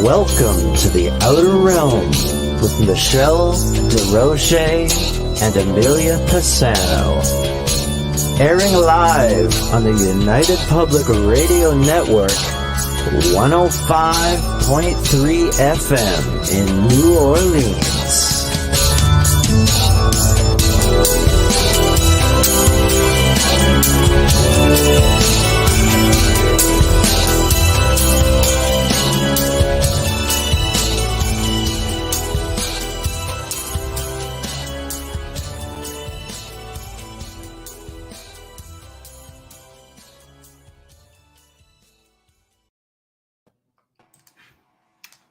Welcome to the Outer Realm with Michelle Desrochers and Amelia Pisano. Airing live on the United Public Radio Network, 105.3 FM in New Orleans.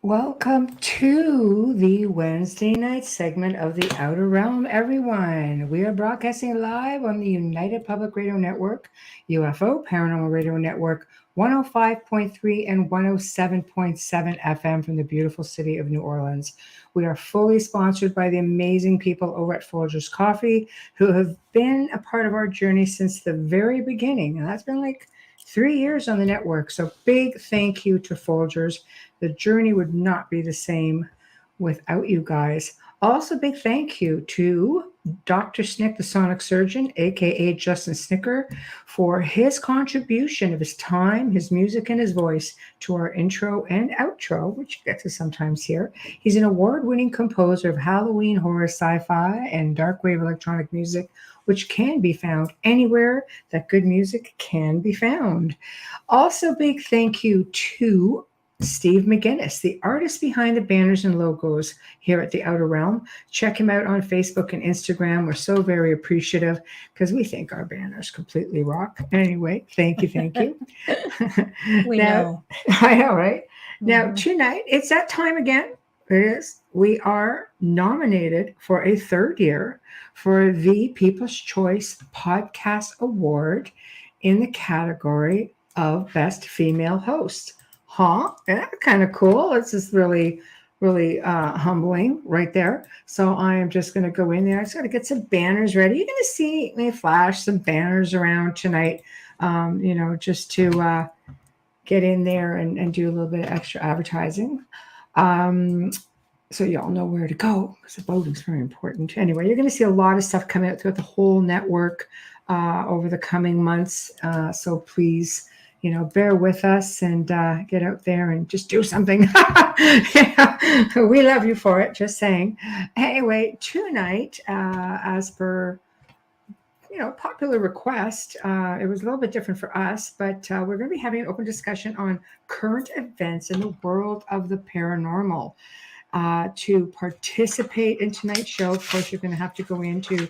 Welcome to the Wednesday night segment of the Outer Realm, everyone. We are broadcasting live on the United Public Radio Network, UFO Paranormal Radio Network, 105.3 and 107.7 FM from the beautiful city of New Orleans. We are fully sponsored by the amazing people over at Folgers Coffee, who have been a part of our journey since the very beginning. And that's been like 3 years on the network. So big thank you to Folgers. The journey would not be the same without you guys. Also, big thank you to Dr. Snick, the Sonic Surgeon, aka Justin Snicker, for his contribution of his time, his music, and his voice to our intro and outro, which you get to sometimes hear. He's an award-winning composer of Halloween horror, sci-fi, and dark wave electronic music, which can be found anywhere that good music can be found. Also, big thank you to Steve McGinnis, the artist behind the banners and logos here at the Outer Realm. Check him out on Facebook and Instagram. We're so very appreciative because we think our banners completely rock. Anyway, thank you. We know. I know, right? Mm-hmm. Now, tonight, it's that time again. It is. We are nominated for a third year for the People's Choice Podcast Award in the category of Best Female Host. Huh? Yeah, kind of cool. It's just really humbling right there. So I am just going to go in there. I just got to get some banners ready. You're going to see me flash some banners around tonight, just to get in there and do a little bit of extra advertising. So y'all know where to go because the voting is very important. Anyway, you're going to see a lot of stuff coming out throughout the whole network over the coming months. So please, bear with us and get out there and just do something. We love you for it, just saying. Anyway, tonight, as per, popular request, it was a little bit different for us, but we're going to be having an open discussion on current events in the world of the paranormal. To participate in tonight's show, of course, you're going to have to go into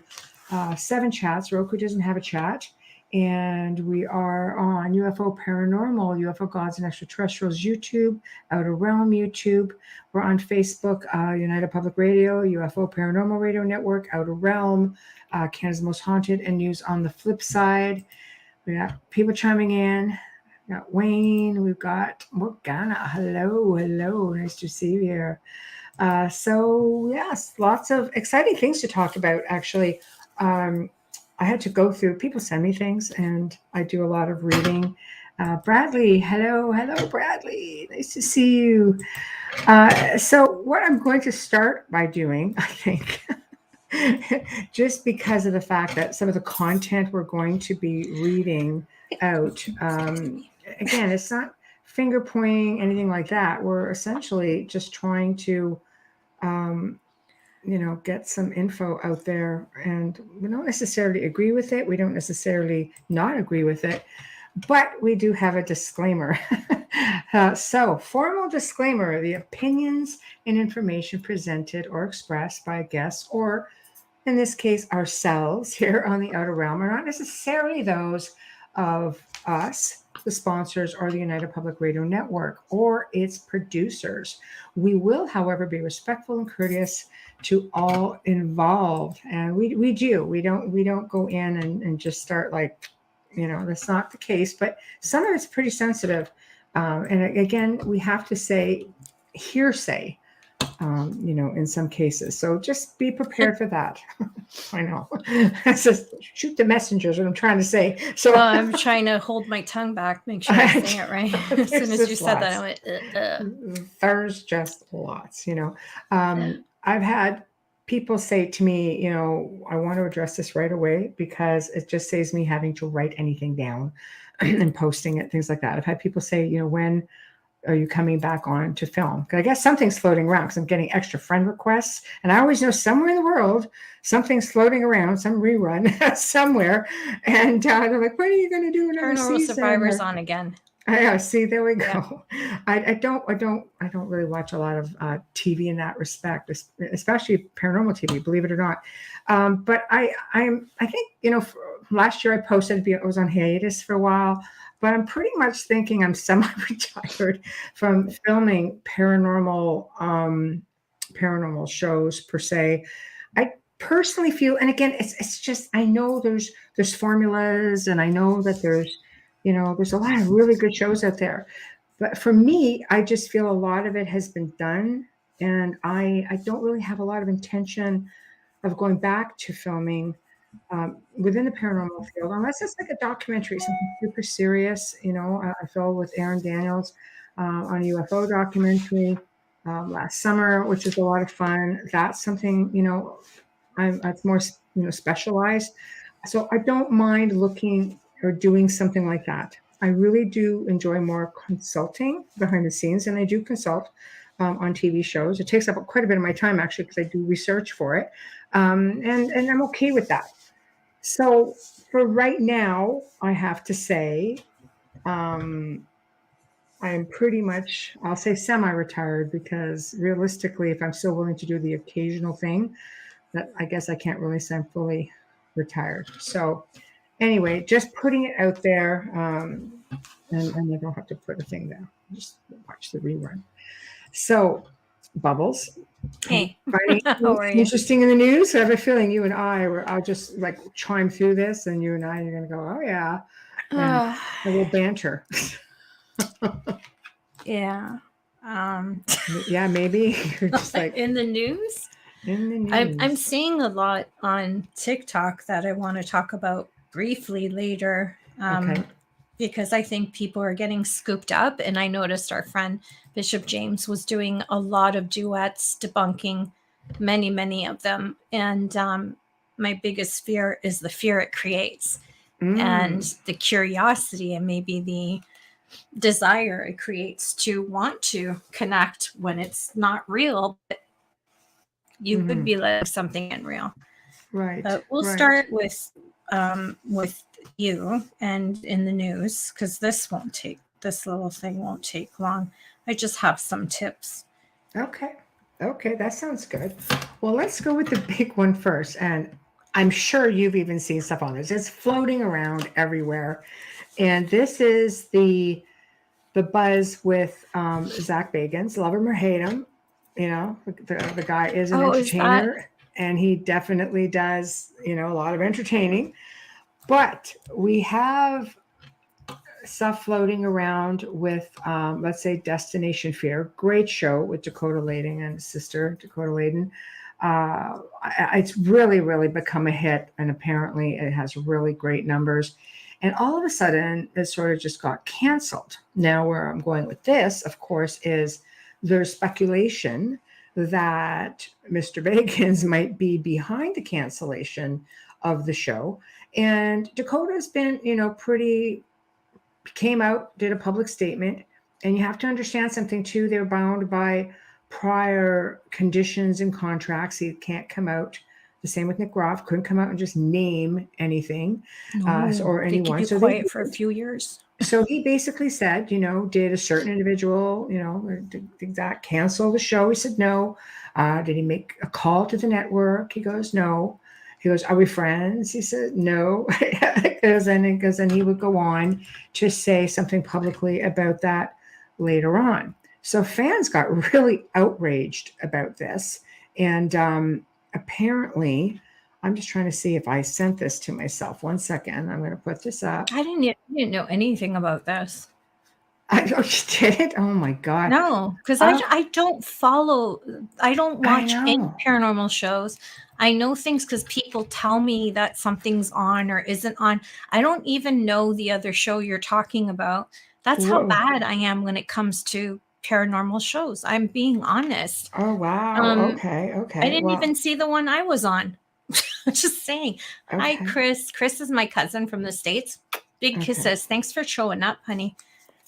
7 chats. Roku doesn't have a chat. And we are on UFO Paranormal, UFO Gods and Extraterrestrials YouTube, Outer Realm YouTube. We're on Facebook, United Public Radio, UFO Paranormal Radio Network, Outer Realm, Canada's Most Haunted, and News on the Flip Side. We got people chiming in. We got Wayne. We've got Morgana. Hello. Nice to see you here. So, yes, lots of exciting things to talk about, actually. I had to go through, people send me things, and I do a lot of reading. Bradley, hello, Bradley. Nice to see you. So what I'm going to start by doing, I think, just because of the fact that some of the content we're going to be reading out, again, it's not finger pointing, anything like that. We're essentially just trying to get some info out there, and we don't necessarily agree with it. We don't necessarily not agree with it, but we do have a disclaimer. So, formal disclaimer: the opinions and information presented or expressed by guests, or in this case, ourselves here on the Outer Realm, are not necessarily those of us, the sponsors, or the United Public Radio Network, or its producers. We will, however, be respectful and courteous to all involved, and we do. We don't go in and just start like, that's not the case. But some of it's pretty sensitive, and again, we have to say hearsay. in some cases. So just be prepared for that. I know. It's just shoot the messengers, what I'm trying to say. So Well, I'm trying to hold my tongue back, make sure I'm saying it right. As soon as you said that, I went, There's just lots, I've had people say to me, I want to address this right away because it just saves me having to write anything down and posting it, things like that. I've had people say, when are you coming back on to film? Because I guess something's floating around because I'm getting extra friend requests. And I always know somewhere in the world, something's floating around, some rerun somewhere. And they're like, when are you going to do another Paranormal season? Survivors on again. Yeah, see, there we go. Yeah. I don't really watch a lot of TV in that respect, especially paranormal TV, believe it or not. But I think, last year I posted, it was on hiatus for a while, but I'm pretty much thinking I'm semi-retired from filming paranormal shows per se. I personally feel, and again, it's just, I know there's formulas, and I know that there's a lot of really good shows out there. But for me, I just feel a lot of it has been done. And I don't really have a lot of intention of going back to filming within the paranormal field, unless it's like a documentary, something super serious. I filmed with Aaron Daniels on a UFO documentary last summer, which is a lot of fun. That's something, it's more, specialized. So I don't mind looking or doing something like that. I really do enjoy more consulting behind the scenes, and I do consult on TV shows. It takes up quite a bit of my time, actually, because I do research for it, and I'm okay with that. So for right now, I have to say, I'm pretty much, I'll say semi-retired, because realistically, if I'm still willing to do the occasional thing, that I guess I can't really say I'm fully retired. So anyway, just putting it out there, and I don't have to put a thing there. Just watch the rerun. So, Bubbles, Hey, finding how are you? interesting in the news? I have a feeling you and I'll just like chime through this, and you and I are going to go, oh yeah, and we'll banter. Yeah. Yeah, maybe you're just like in the news. In the news. I'm seeing a lot on TikTok that I want to talk about briefly later. Okay. Because I think people are getting scooped up. And I noticed our friend Bishop James was doing a lot of duets, debunking many, many of them. And my biggest fear is the fear it creates and the curiosity and maybe the desire it creates to want to connect when it's not real, but you would be like something unreal. Right. But we'll start with you and in the news, because this little thing won't take long. I just have some tips. Okay, that sounds good. Well, let's go with the big one first. And I'm sure you've even seen stuff on this. It's floating around everywhere. And this is the buzz with Zach Bagans. Love him or hate him, the guy is an entertainer, and he definitely does, a lot of entertaining. But we have stuff floating around with, let's say, Destination Fear. Great show with Dakota Lading and his sister, Dakota Layden. It's really, really become a hit, and apparently it has really great numbers. And all of a sudden, it sort of just got canceled. Now, where I'm going with this, of course, is there's speculation that Mr. Bagans might be behind the cancellation of the show. And Dakota's been, came out, did a public statement. And you have to understand something, too. They're bound by prior conditions and contracts. He can't come out. The same with Nick Groff, couldn't come out and just name anything or anyone. They keep you quiet for a few years. So he basically said, did a certain individual, did that cancel the show? He said no. Did he make a call to the network? He goes, no. He goes, are we friends? He said, no. And he would go on to say something publicly about that later on. So fans got really outraged about this. And apparently, I'm just trying to see if I sent this to myself. 1 second. I'm going to put this up. I didn't know anything about this. Oh, you did it? Oh my God. No, because Oh, I don't follow, I don't I watch any know. paranormal shows. I know things because people tell me that something's on or isn't on. I don't even know the other show you're talking about. That's how Whoa. bad I am when it comes to paranormal shows. I'm being honest. Oh, wow. Um, Okay. I Okay. didn't Well, even see the one I was on. Just saying. Hi, okay. Chris. Chris is my cousin from the States. Big Okay. kisses. Thanks for showing up, honey.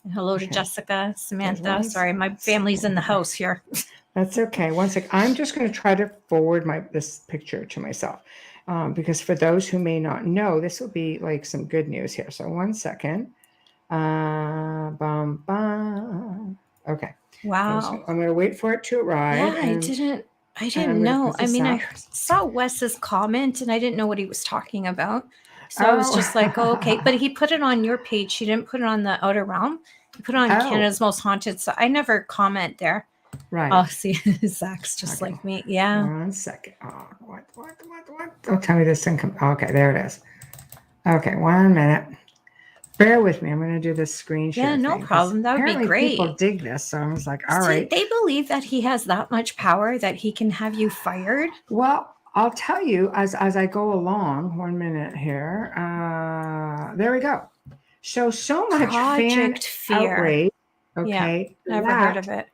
And hello to Okay. Jessica, There's Samantha. one Sorry, my family's second in the here. house here. That's okay. One sec. I'm just going to try to forward this picture to myself, because for those who may not know, this will be like some good news here. So one second. Bum, bum. Okay. Wow. I'm going to wait for it to arrive, Yeah, I and didn't I'm going to know. put I this mean, up. I saw Wes's comment and I didn't know what he was talking about. So I was Oh. just like, oh, okay. But he put it on your page. He didn't put it on the Outer Realm. He put it on Oh, Canada's Most Haunted. So I never comment there. right. Oh, see, Zach's just Okay. like me. Yeah. One second. Oh, what? Don't tell me this thing come. Okay, there it is. Okay, 1 minute. Bear with me. I'm going to do this screen Yeah, share no thing because problem. That would be apparently people great. dig this. So I was like, all See, right. they believe that he has that much power that he can have you fired. Well, I'll tell you as I go along. 1 minute here. There we go. So much fan Project Fear. outrage. Yeah, Okay, never heard of that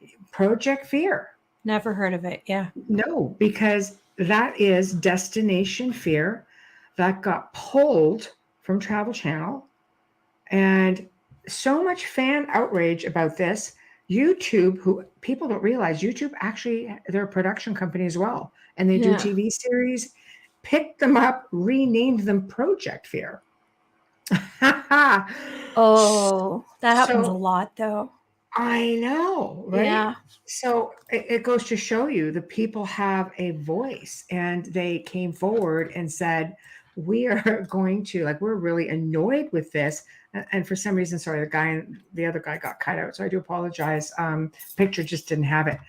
it. Project Fear. Never heard of it. Yeah. No, because that is Destination Fear that got pulled from Travel Channel. And so much fan outrage about this. YouTube, who people don't realize, YouTube actually, they're a production company as well. And they do Yeah. TV series, picked them up, renamed them Project Fear. Oh, that happens a So lot though. I know, right? Yeah. So it goes to show you the people have a voice, and they came forward and said, we are going to, like, we're really annoyed with this. And for some reason, sorry, the other guy got cut out. So I do apologize. Picture just didn't have it.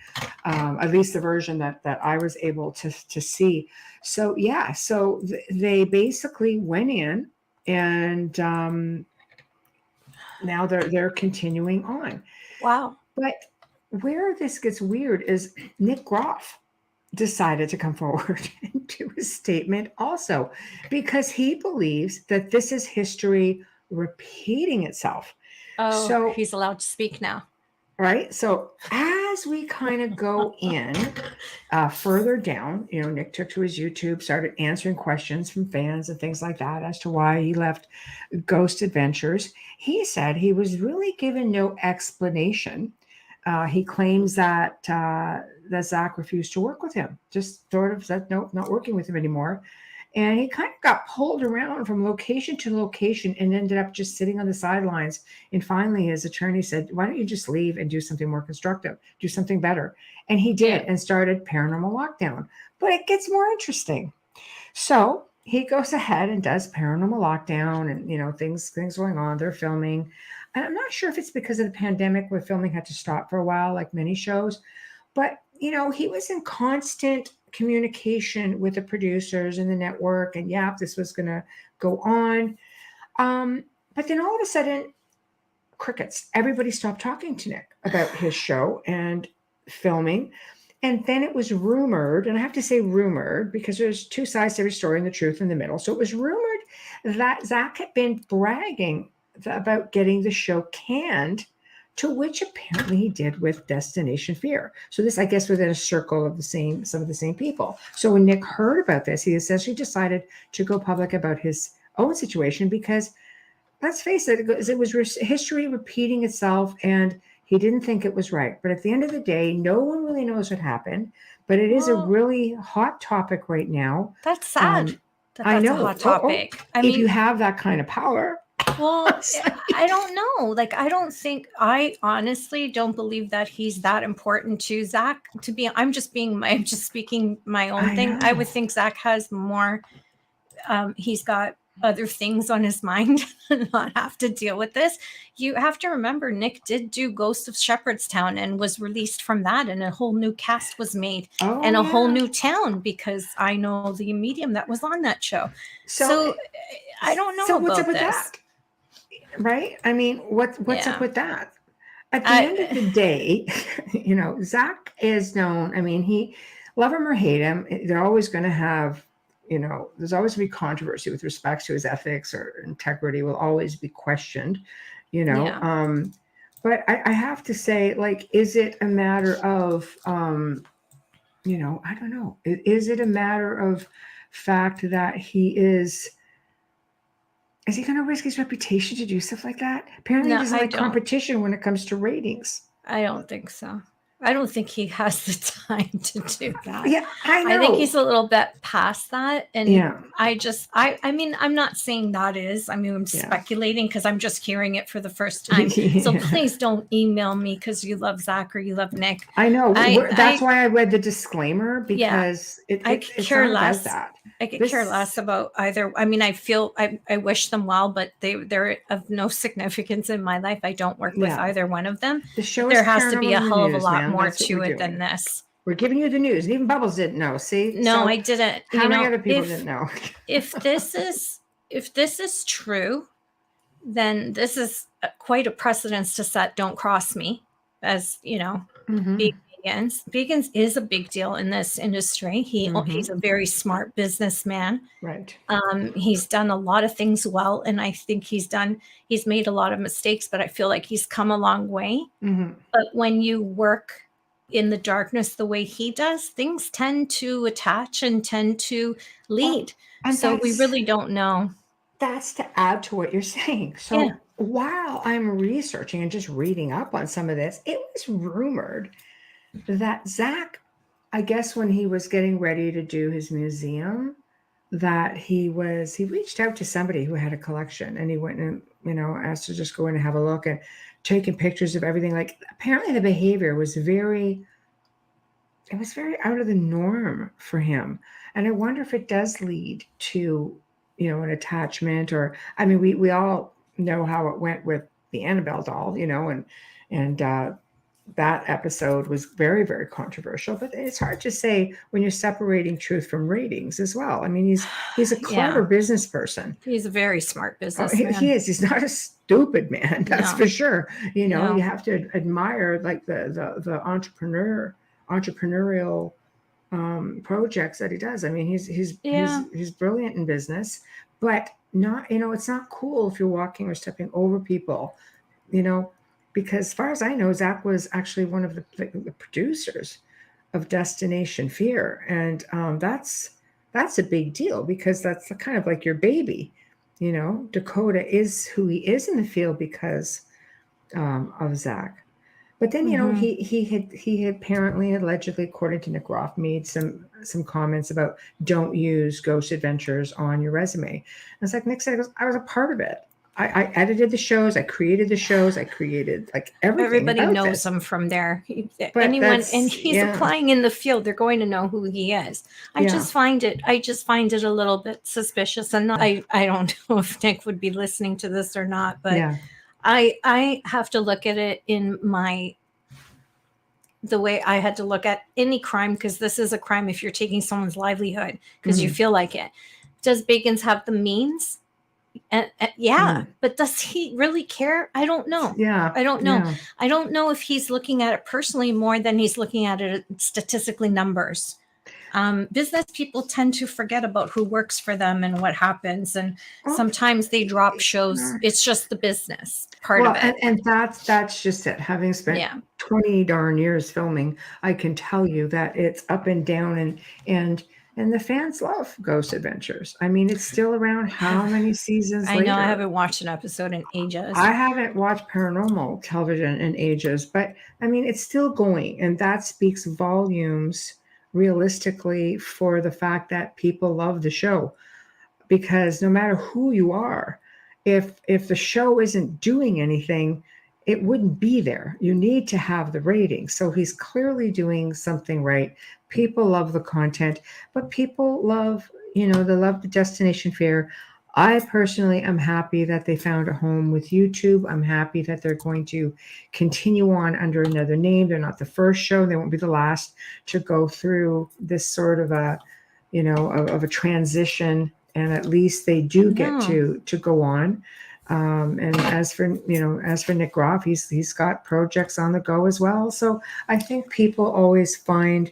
At least the version that I was able to see. So yeah, so they basically went in, and now they're continuing on. Wow. But where this gets weird is Nick Groff decided to come forward and do a statement also, because he believes that this is history repeating itself. Oh, So, he's allowed to speak now. right. So as we kind of go in further down, Nick took to his YouTube, started answering questions from fans and things like that as to why he left Ghost Adventures. He said he was really given no explanation. He claims that Zach refused to work with him, just sort of said, nope, not working with him anymore. And he kind of got pulled around from location to location and ended up just sitting on the sidelines. And finally, his attorney said, why don't you just leave and do something more constructive, do something better? And he did, Yeah. and started Paranormal Lockdown. But it gets more interesting. So he goes ahead and does Paranormal Lockdown, and things going on. They're filming. And I'm not sure if it's because of the pandemic where filming had to stop for a while, like many shows. But he was in constant communication with the producers and the network, and yeah, this was going to go on. But then all of a sudden, crickets. Everybody stopped talking to Nick about his show and filming. And then it was rumored, and I have to say rumored because there's two sides to every story and the truth in the middle. So it was rumored that Zach had been bragging about getting the show canned, to which apparently he did with Destination Fear. So this, I guess, within a circle of some of the same people. So when Nick heard about this, he essentially decided to go public about his own situation because, let's face it, it was history repeating itself, and he didn't think it was right. But at the end of the day, no one really knows what happened. But it is a Well, really hot topic right now. that's sad that I that's a know. hot topic. I If you mean, have that kind of power. well, I don't know. Like, I honestly don't believe that he's that important to Zach to be. I'm just speaking my own I thing. I would know. think Zach has more. He's got other things on his mind and not have to deal with this. You have to remember, Nick did do Ghost of Shepherdstown and was released from that, and a whole new cast was made Oh, and a whole yeah. new town because I know the medium that was on that show. So I don't know what's up about with this. that? right? I mean, what's up Yeah. with that? At the end of the I day, Zach is known. I mean, he love him or hate him, they're always going to have, there's always going to be controversy with respect to his ethics or integrity will always be questioned, you know. yeah. But I have to say, like, is it a matter of, I don't know. Is it a matter of fact that is he going to risk his reputation to do stuff like that? Apparently, he No, doesn't I like don't. competition when it comes to ratings. I don't think so. I don't think he has the time to do that. Yeah, I I think know. he's a little bit past that. And Yeah. I mean, I'm not saying that is, I mean, I'm Yeah. speculating because I'm just hearing it for the first time. So Yeah. please don't email me because you love Zach or you love Nick. I know. That's I why I read the disclaimer, because I could it's care not about less. that. I could care less about either. I mean, I wish them well, but they're of no significance in my life. I don't work with Yeah. either one of them. The show There is has to be Paranormal a in the hell of a News, lot man. more That's what to we're it than doing. this. We're giving you the news. And even Bubbles didn't know. See? No, So I didn't. how many other people didn't know? if this is true, then this is quite a precedence to set. Don't cross me, as you know. Mhm. Vegans is a big deal in this industry. He's a very smart businessman. Right. He's done a lot of things well, and I think he's made a lot of mistakes, but I feel like he's come a long way. Mhm. But when you work in the darkness the way he does, things tend to attach and tend to lead. And So we really don't know. that's to add to what you're saying. So Yeah. while I'm researching and just reading up on some of this, it was rumored that Zach, I guess when he was getting ready to do his museum, that he reached out to somebody who had a collection, and he went and, asked to just go in and have a look and taking pictures of everything. Like, apparently the behavior was very out of the norm for him. And I wonder if it does lead to, an attachment, or, I mean, we all know how it went with the Annabelle doll, and that episode was very, very controversial. But it's hard to say when you're separating truth from ratings as well. I mean, he's a clever business person. He's a very smart Oh, businessman. he is. He's not a stupid man. That's No. for sure. No. You have to admire, like, the entrepreneurial projects that he does. I mean, he's brilliant in business, but not, it's not cool if you're walking or stepping over people, because as far as I know, Zach was actually one of the producers of Destination Fear, and that's a big deal, because that's kind of like your baby. Dakota is who he is in the field because of Zach. But then, he had apparently, allegedly, according to Nick Roth, made some comments about don't use Ghost Adventures on your resume. And it's like Nick said, I was a part of it. I edited the shows, I created the shows, I created, like, everything. Everybody knows him from there. But anyone, and he's applying in the field, they're going to know who he is. I just find it a little bit suspicious. And I don't know if Nick would be listening to this or not, but I have to look at it in the way I had to look at any crime, because this is a crime if you're taking someone's livelihood because you feel like it. Does Bagans have the means? But does he really care? I don't know. I don't know. Yeah. I don't know if he's looking at it personally more than he's looking at it statistically, numbers. Business people tend to forget about who works for them and what happens, and sometimes they drop shows. It's just the business part of it. And that's just it. Having spent 20 darn years filming, I can tell you that it's up and down, and the fans love Ghost Adventures. I mean, it's still around how many seasons later? I know I haven't watched an episode in ages. I haven't watched paranormal television in ages, but I mean, it's still going, and that speaks volumes, realistically, for the fact that people love the show. Because no matter who you are, if the show isn't doing anything, it wouldn't be there. You need to have the ratings. So he's clearly doing something right. People love the content, but people love, they love the Destination Fear. I personally am happy that they found a home with YouTube. I'm happy that they're going to continue on under another name. They're not the first show. They won't be the last to go through this sort of a, of a transition. And at least they do get to go on. And as for Nick Groff, he's got projects on the go as well. So I think people always find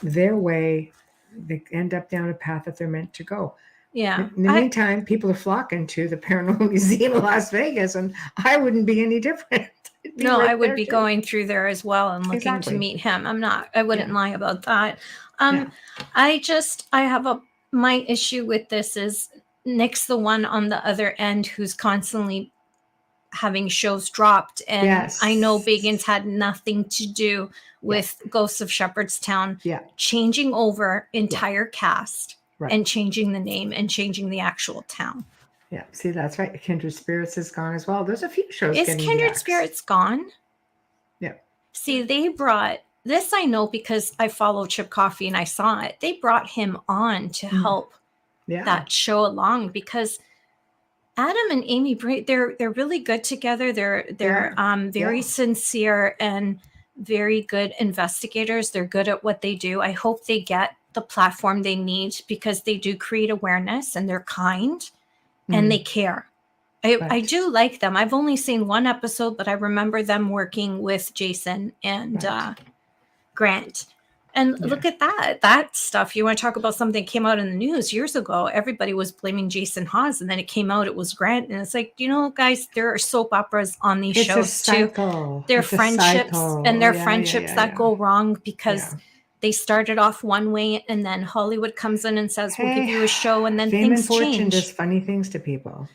their way. They end up down a path that they're meant to go. Yeah. In the meantime, people are flocking to the Paranormal Museum of Las Vegas, and I wouldn't be any different. No, right I would there be too. going through there as well and looking Exactly. to meet him. I wouldn't Yeah. lie about that. Yeah. I have my issue with this is Nick's the one on the other end who's constantly having shows dropped. And Yes. I know Bagans had nothing to do with Ghosts of Shepherdstown Yeah. changing over entire cast Right. and changing the name and changing the actual town. Yeah. See, that's right. Kindred Spirits is gone as well. There's a few shows. Is getting the Kindred axe. Spirits gone? Yeah. See, they brought this, I know because I follow Chip Coffey and I saw it. They brought him on to help that show along because Adam and Amy they're really good together. They're very sincere and very good investigators. They're good at what they do. I hope they get the platform they need because they do create awareness and they're kind and they care. I do like them. I've only seen one episode, but I remember them working with Jason and Grant. And look at that stuff. You want to talk about something that came out in the news years ago. Everybody was blaming Jason Hawes, and then it came out it was Grant. And it's like, guys, there are soap operas on these shows too. They're friendships and they're friendships that go wrong because they started off one way and then Hollywood comes in and says, we'll give you a show, and then fame things and fortune change. does funny things to people.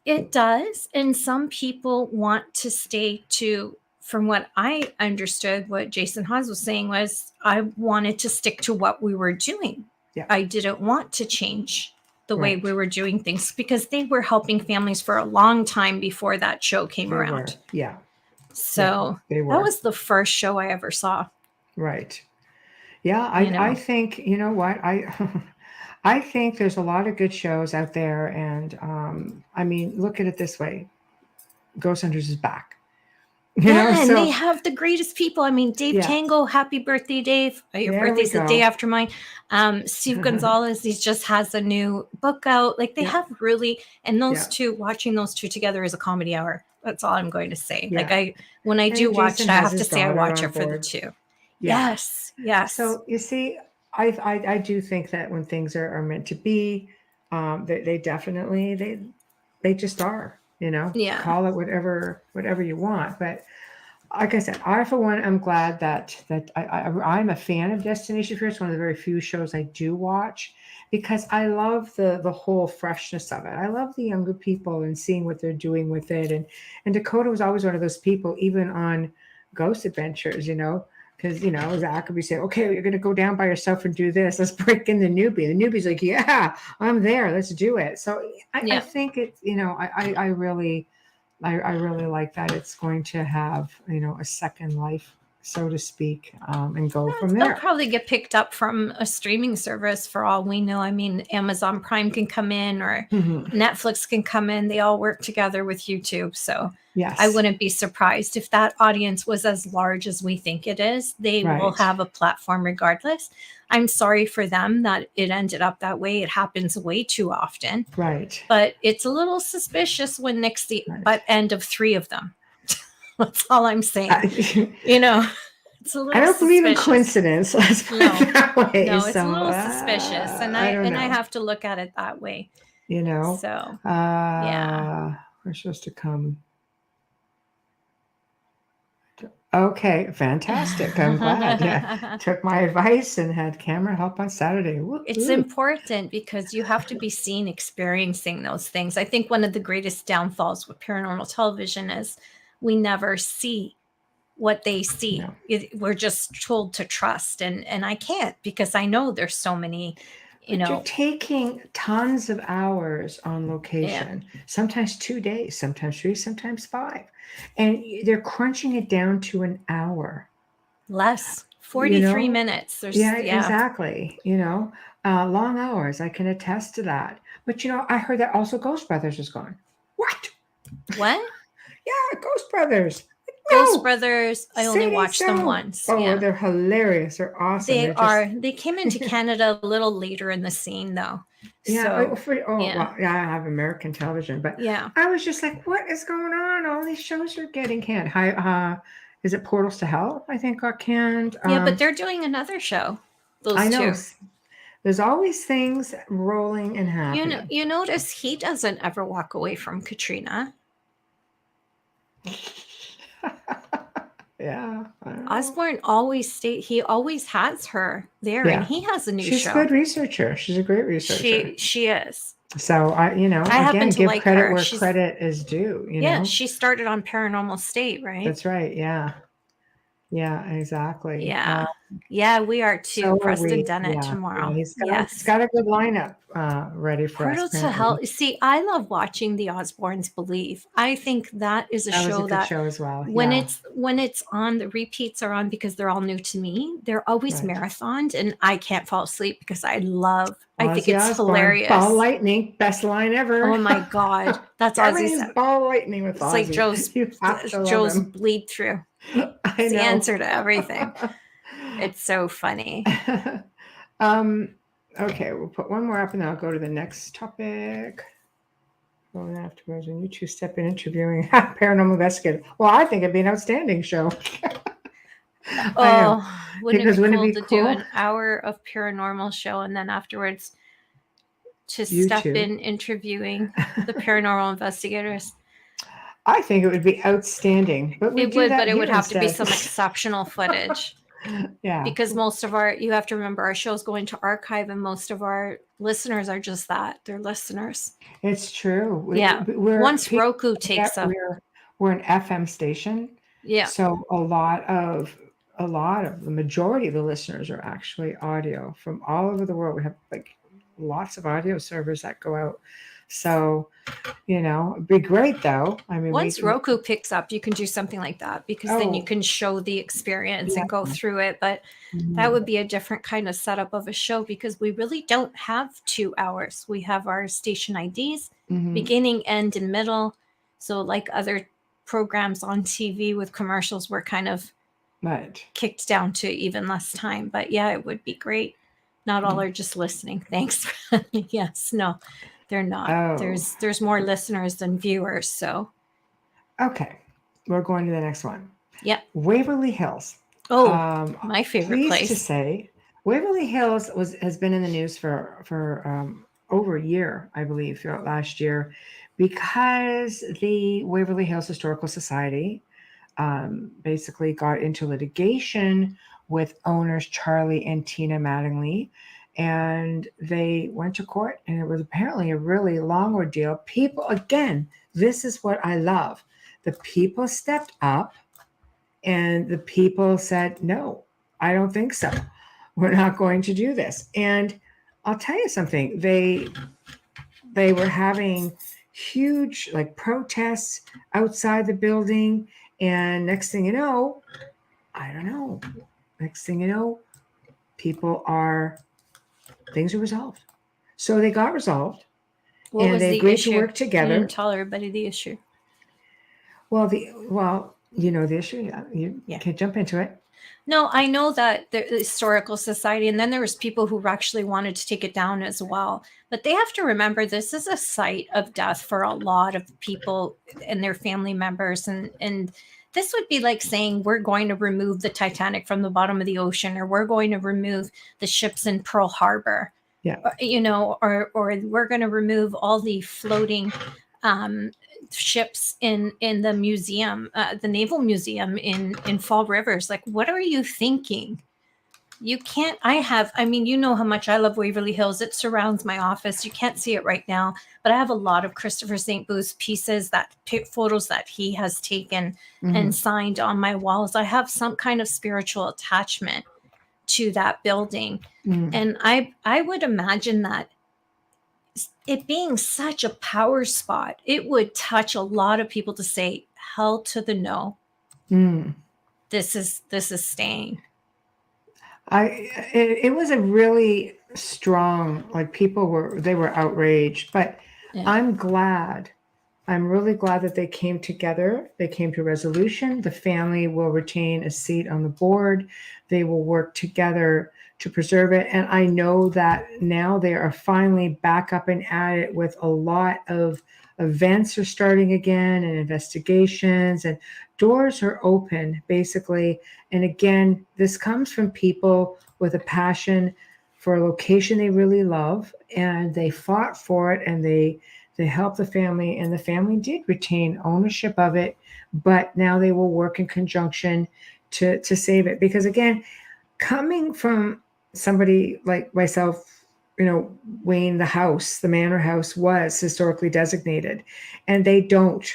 It does. And some people want to stay to, from what I understood, what Jason Hawes was saying was, I wanted to stick to what we were doing. Yeah. I didn't want to change the way we were doing things because they were helping families for a long time before that show came around. Yeah. So that was the first show I ever saw. Right. Yeah. I think, you know what? I think there's a lot of good shows out there. And I mean, look at it this way. Ghost Hunters is back. And they have the greatest people. I mean, Dave Tango, happy birthday, Dave. Your birthday's the day after mine. Steve Gonzalez, he just has a new book out. Like they have really, and those two, watching those two together is a comedy hour. That's all I'm going to say. Yeah. Like when I do watch it, I have to say I watch it for the two. Yeah. Yes. So you see, I do think that when things are meant to be, they definitely, they just are. Call it whatever you want. But like I said, I for one am glad that I'm a fan of Destination Fear. It's one of the very few shows I do watch because I love the whole freshness of it. I love the younger people and seeing what they're doing with it. And Dakota was always one of those people, even on Ghost Adventures, because Zach would be saying, okay, you're going to go down by yourself and do this. Let's break in the newbie. The newbie's like, yeah, I'm there. Let's do it. So I think it's, I really like that it's going to have, a second life, so to speak, and go from there. They'll probably get picked up from a streaming service for all we know. I mean, Amazon Prime can come in or Netflix can come in. They all work together with YouTube. So I wouldn't be surprised if that audience was as large as we think it is. They will have a platform regardless. I'm sorry for them that it ended up that way. It happens way too often. Right. But it's a little suspicious when Nick's the butt end of three of them. That's all I'm saying. It's a little I don't believe in suspicious. coincidence. Let's put it that way. No, it's a little suspicious, and I have to look at it that way. So we're supposed to come. Okay, fantastic. I'm glad. Yeah, took my advice and had camera help on Saturday. It's important because you have to be seen experiencing those things. I think one of the greatest downfalls with paranormal television is we never see what they see. No. We're just told to trust, and I can't because I know there's so many. You're taking tons of hours on location, sometimes 2 days, sometimes 3, sometimes 5. And they're crunching it down to an hour. Less, 43 minutes. Exactly. Long hours. I can attest to that. But, I heard that also Ghost Brothers is gone. What? What? Yeah, Ghost Brothers. Ghost No. Brothers, I only Say watched them so. once. Oh, Yeah. they're hilarious. They're awesome. They They're just are. They came into Canada a little later in the scene, though. yeah. So, yeah. Well, yeah. I have American television, but Yeah. I was just like, what is going on? All these shows are getting canned. Hi, is it Portals to Hell? I think got canned. Yeah, but they're doing another show. Those I know. two. There's always things rolling and happening. You notice he doesn't ever walk away from Katrina. Yeah. I don't know. Osborne he always has her there, and Yeah. he has a new She's show. a good researcher. She's a great researcher. She is. So I happen again, to give like credit her. where She's credit is due. yeah, she started on Paranormal State, right? That's right. Yeah. Yeah, exactly. Yeah. Yeah, we are too. So are Preston we. Dennett Yeah. tomorrow. He's Yes. got a good lineup ready for Portal us. to apparently. Hell. See, I love watching the Osbournes Believe. I think that is a That was a show good that show as well. when Yeah. it's on, the repeats are on because they're all new to me. They're always Right. marathoned, and I can't fall asleep because I think Ozzy it's Osbourne, hilarious. Ball lightning, best line ever. Oh my god, that's Everything's Ozzy's. ball lightning with It's Ozzy. like You have to love Joe's him. bleed through. I It's the know. answer to everything. It's so funny. Okay, we'll put one more up and then I'll go to the next topic. Going afterwards, and you two step in interviewing paranormal investigator. Well, I think it'd be an outstanding show. Oh, wouldn't Because it be wouldn't it cool be to cool? do an hour of paranormal show and then afterwards to You step two. in interviewing the paranormal investigators? I think it would be outstanding, but It would, but it would have to be some exceptional footage. Yeah, Because you have to remember, our show's going to archive, and most of our listeners are just that. They're listeners. it's true. Yeah. Once Roku takes up. We're an FM station. Yeah. So a lot of the majority of the listeners are actually audio from all over the world. We have like lots of audio servers that go out. So, it'd be great though. I mean, once Roku picks up, you can do something like that because then you can show the experience and go through it. But that would be a different kind of setup of a show because we really don't have 2 hours. We have our station IDs, beginning, end, and middle. So like other programs on TV with commercials, we're kind of kicked down to even less time. But yeah, it would be great. Not all are just listening. Thanks. Yes, no. They're not. Oh. There's more listeners than viewers. So, okay, we're going to the next one. Yep. Waverly Hills. Oh, my favorite place. To say, Waverly Hills has been in the news for over a year, I believe, throughout last year, because the Waverly Hills Historical Society basically got into litigation with owners Charlie and Tina Mattingly. And they went to court, and it was apparently a really long ordeal. People, again, this is what I love. The people stepped up, and the people said, no, I don't think so. We're not going to do this. And I'll tell you something. They were having huge protests outside the building. And next thing you know, things are resolved. So they got resolved. What was they the agreed issue? to work together. You didn't tell everybody the issue. Well, the issue. You can jump into it. No, I know that the Historical Society, and then there was people who actually wanted to take it down as well. But they have to remember this is a site of death for a lot of people and their family members. And this would be like saying we're going to remove the Titanic from the bottom of the ocean, or we're going to remove the ships in Pearl Harbor. Yeah. Or we're going to remove all the floating ships in the museum, the Naval Museum in Fall Rivers. Like, what are you thinking? You can't. You know how much I love Waverly Hills. It surrounds my office. You can't see it right now, but I have a lot of Christopher St. Booth's pieces, photos that he has taken and signed on my walls. I have some kind of spiritual attachment to that building. And I would imagine that it being such a power spot, it would touch a lot of people to say, hell to the no. This is staying. It was a really strong, people were outraged, but I'm glad I'm really glad that they came together. They came to a resolution. The family will retain a seat on the board. They will work together to preserve it. And I know that now they are finally back up and at it with a lot of events are starting again and investigations, and doors are open basically. And again, this comes from people with a passion for a location they really love, and they fought for it, and they helped the family, and the family did retain ownership of it, but now they will work in conjunction to save it. Because again, coming from somebody like myself, Wayne, the manor house was historically designated, and they don't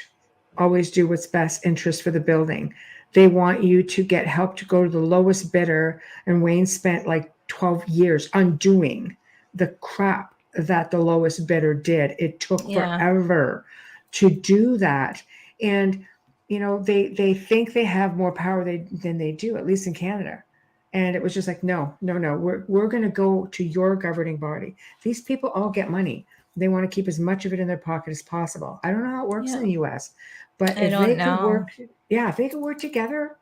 always do what's best interest for the building. They want you to get help to go to the lowest bidder, and Wayne spent like 12 years undoing the crap that the lowest bidder did. It took forever to do that. And they think they have more power than they do, at least in Canada. And it was just like, no, we're going to go to your governing body. These people all get money. They want to keep as much of it in their pocket as possible. I don't know how it works in the US, but if they could work together.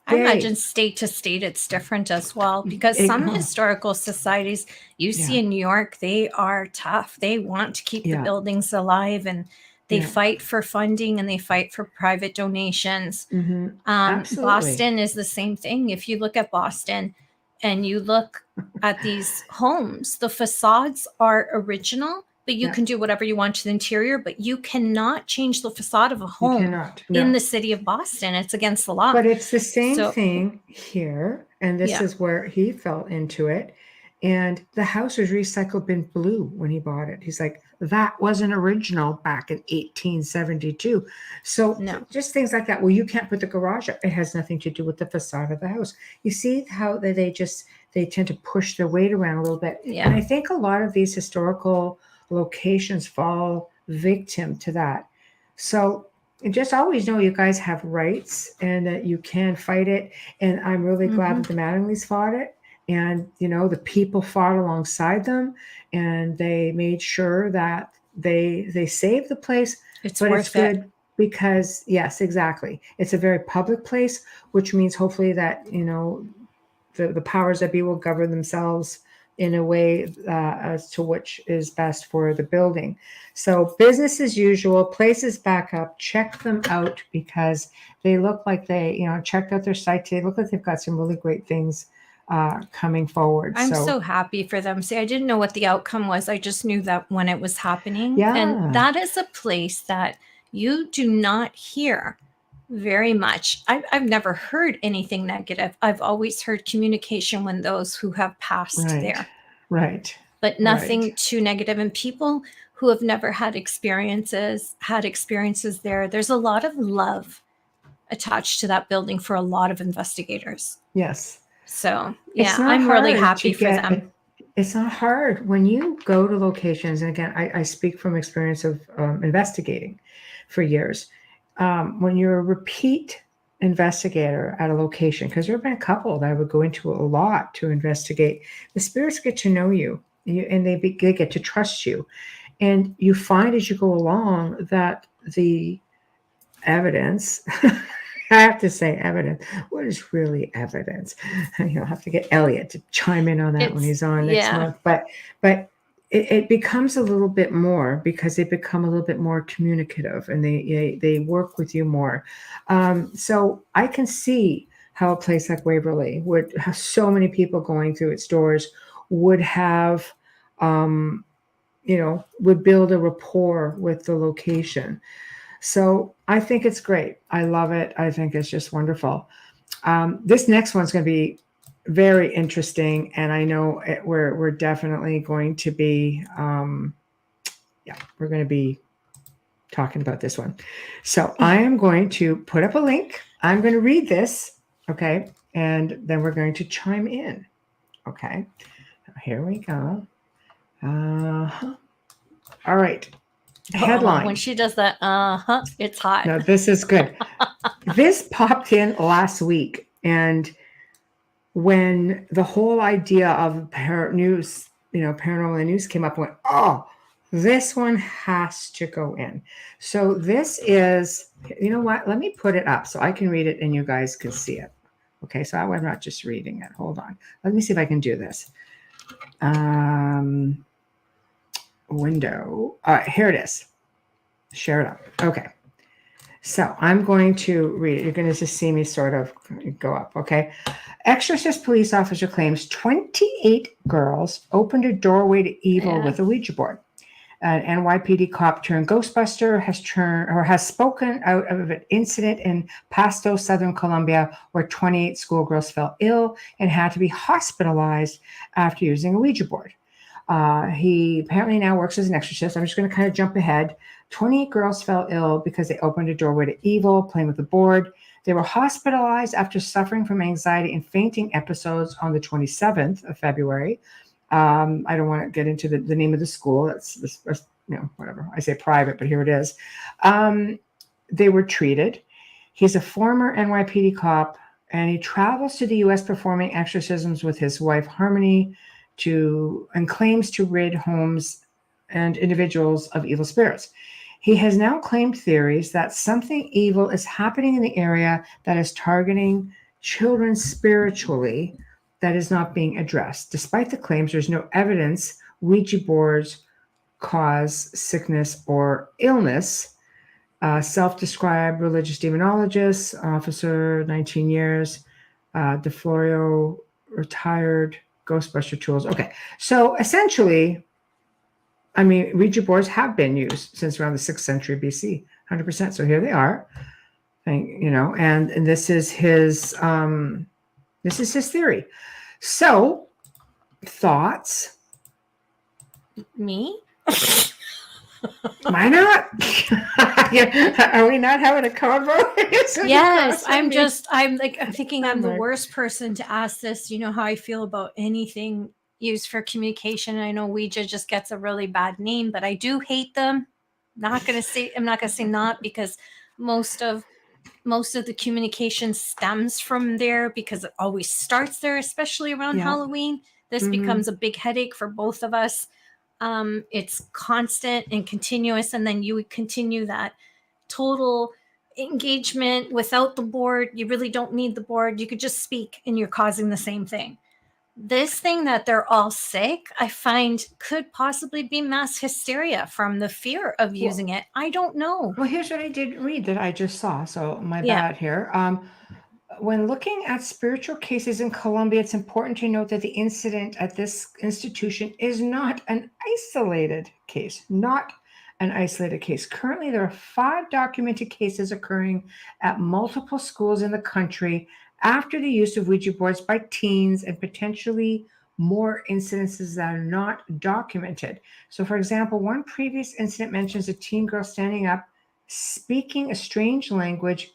I imagine state to state it's different as well, because some historical societies you see in New York, they are tough. They want to keep the buildings alive, and they fight for funding, and they fight for private donations. Boston is the same thing. If you look at Boston and you look at these homes, the facades are original, but you can do whatever you want to the interior, but you cannot change the facade of a home in the city of Boston. It's against the law. But it's the same thing here. And this is where he fell into it. And the house was recycled bin blue when he bought it. He's like, that wasn't original back in 1872. So just things like that. Well, you can't put the garage up. It has nothing to do with the facade of the house. You see how they tend to push their weight around a little bit. Yeah. And I think a lot of these historical locations fall victim to that. So just always know you guys have rights and that you can fight it. And I'm really glad that the Mattingleys fought it. And, the people fought alongside them, and they made sure that they saved the place. It's good because, yes, exactly. It's a very public place, which means hopefully that, the powers that be will govern themselves in a way as to which is best for the building. So business as usual, places back up, check them out because they look like they, checked out their site. They look like they've got some really great things coming forward. I'm so happy for them. See, I didn't know what the outcome was. I just knew that when it was happening. Yeah. And that is a place that you do not hear very much. I've never heard anything negative. I've always heard communication when those who have passed there. Right. But nothing too negative. And people who have never had experiences there. There's a lot of love attached to that building for a lot of investigators. Yes. So, I'm really happy for them. It's not hard when you go to locations. And again, I speak from experience of investigating for years. When you're a repeat investigator at a location, because there have been a couple that I would go into a lot to investigate, the spirits get to know you, and they get to trust you. And you find as you go along that the evidence... I have to say evidence. What is really evidence? You'll have to get Elliot to chime in on that when he's on next month. But it becomes a little bit more because they become a little bit more communicative and they work with you more. So I can see how a place like Waverly would have so many people going through its doors would have, would build a rapport with the location. So I think it's great. I love it. I think it's just wonderful. This next one's going to be very interesting, and I know we're definitely going to be, we're going to be talking about this one. So I am going to put up a link. I'm going to read this, okay, and then we're going to chime in, okay. Here we go. All right. Headline. When she does that, it's hot. No, this is good. This popped in last week, and when the whole idea of paranormal news came up, I went, oh, This one has to go in. So this is, you know what? Let me put it up so I can read it and you guys can see it. Okay, so I'm not just reading it. Hold on. Let me see if I can do this. Window. All right, here it is. Share it up. Okay. So I'm going to read it. You're going to just see me sort of go up. Okay. Exorcist police officer claims 28 girls opened a doorway to evil with a Ouija board. An NYPD cop turned Ghostbuster has spoken out of an incident in Pasto, Southern Colombia, where 28 schoolgirls fell ill and had to be hospitalized after using a Ouija board. He apparently now works as an exorcist. I'm just going to kind of jump ahead. 28 girls fell ill because they opened a doorway to evil, playing with the board. They were hospitalized after suffering from anxiety and fainting episodes on the 27th of February. I don't want to get into the name of the school. That's whatever. I say private, but here it is. They were treated. He's a former NYPD cop, and he travels to the U.S. performing exorcisms with his wife, Harmony, and claims to rid homes and individuals of evil spirits. He has now claimed theories that something evil is happening in the area that is targeting children spiritually that is not being addressed. Despite the claims, there's no evidence Ouija boards cause sickness or illness. Self-described religious demonologist, officer, 19 years, DeFlorio, retired, Ghostbuster tools. Okay, so essentially, I mean, Ouija boards have been used since around the 6th century BC, 100%. So here they are, and this is his theory. So, thoughts? Me? Why not? Are we not having a convo? Yes, I'm thinking I'm the worst person to ask this. You know how I feel about anything used for communication. I know Ouija just gets a really bad name, but I do hate them. I'm not gonna say not, because most of the communication stems from there, because it always starts there, especially around Halloween. This becomes a big headache for both of us. It's constant and continuous, and then you would continue that total engagement without the board. You really don't need the board. You could just speak and you're causing the same thing. This thing that they're all sick, I find could possibly be mass hysteria from the fear of using it. I don't know. Well, here's what I did read that I just saw. So my bad here. When looking at spiritual cases in Colombia, it's important to note that the incident at this institution is not an isolated case. Currently, there are 5 documented cases occurring at multiple schools in the country after the use of Ouija boards by teens, and potentially more incidences that are not documented. So, for example, one previous incident mentions a teen girl standing up, speaking a strange language,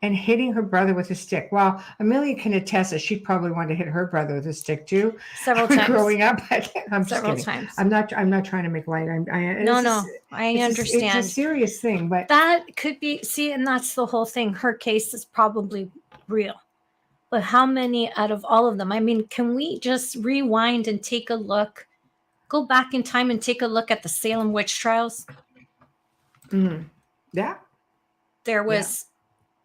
and hitting her brother with a stick. Well, Amelia can attest that she probably wanted to hit her brother with a stick too. Several times. Growing up, I'm just Several kidding. times. I'm not trying to make light. I understand. It's a serious thing, but that could be. See, and that's the whole thing. Her case is probably real, but how many out of all of them? I mean, can we just rewind and take a look? Go back in time and take a look at the Salem witch trials. Yeah, there was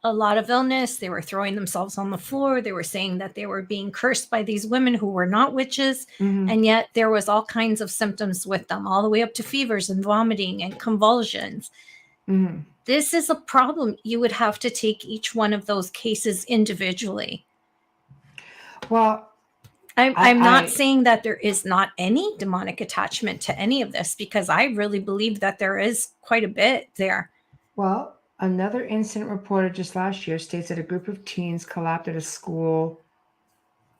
a lot of illness. They were throwing themselves on the floor. They were saying that they were being cursed by these women who were not witches. And yet there was all kinds of symptoms with them, all the way up to fevers and vomiting and convulsions. This is a problem. You would have to take each one of those cases individually. Well, I'm not saying that there is not any demonic attachment to any of this, because I really believe that there is quite a bit there. Well, another incident reported just last year states that a group of teens collapsed at a school.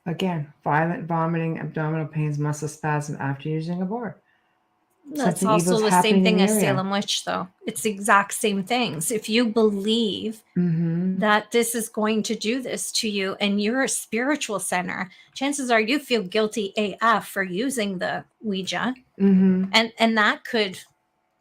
Again, violent vomiting, abdominal pains, muscle spasm after using a board. That's also the same thing as Salem witch, though. It's the exact same things. If you believe that this is going to do this to you and you're a spiritual center, chances are you feel guilty AF for using the Ouija. And that could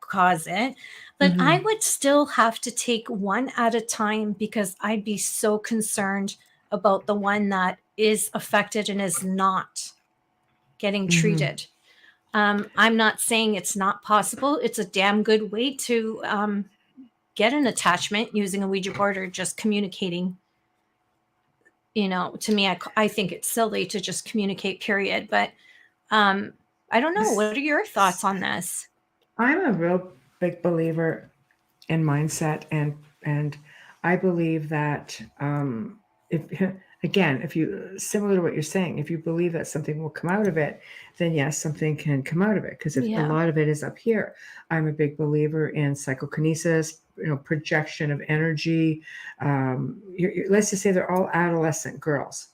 cause it. But I would still have to take one at a time, because I'd be so concerned about the one that is affected and is not getting treated. I'm not saying it's not possible. It's a damn good way to get an attachment using a Ouija board or just communicating. To me, I think it's silly to just communicate, period. But I don't know. What are your thoughts on this? I'm a real big believer in mindset, and I believe that if again, if you, similar to what you're saying, if you believe that something will come out of it, then yes, something can come out of it, because a lot of it is up here. I'm a big believer in psychokinesis, projection of energy. Let's just say they're all adolescent girls.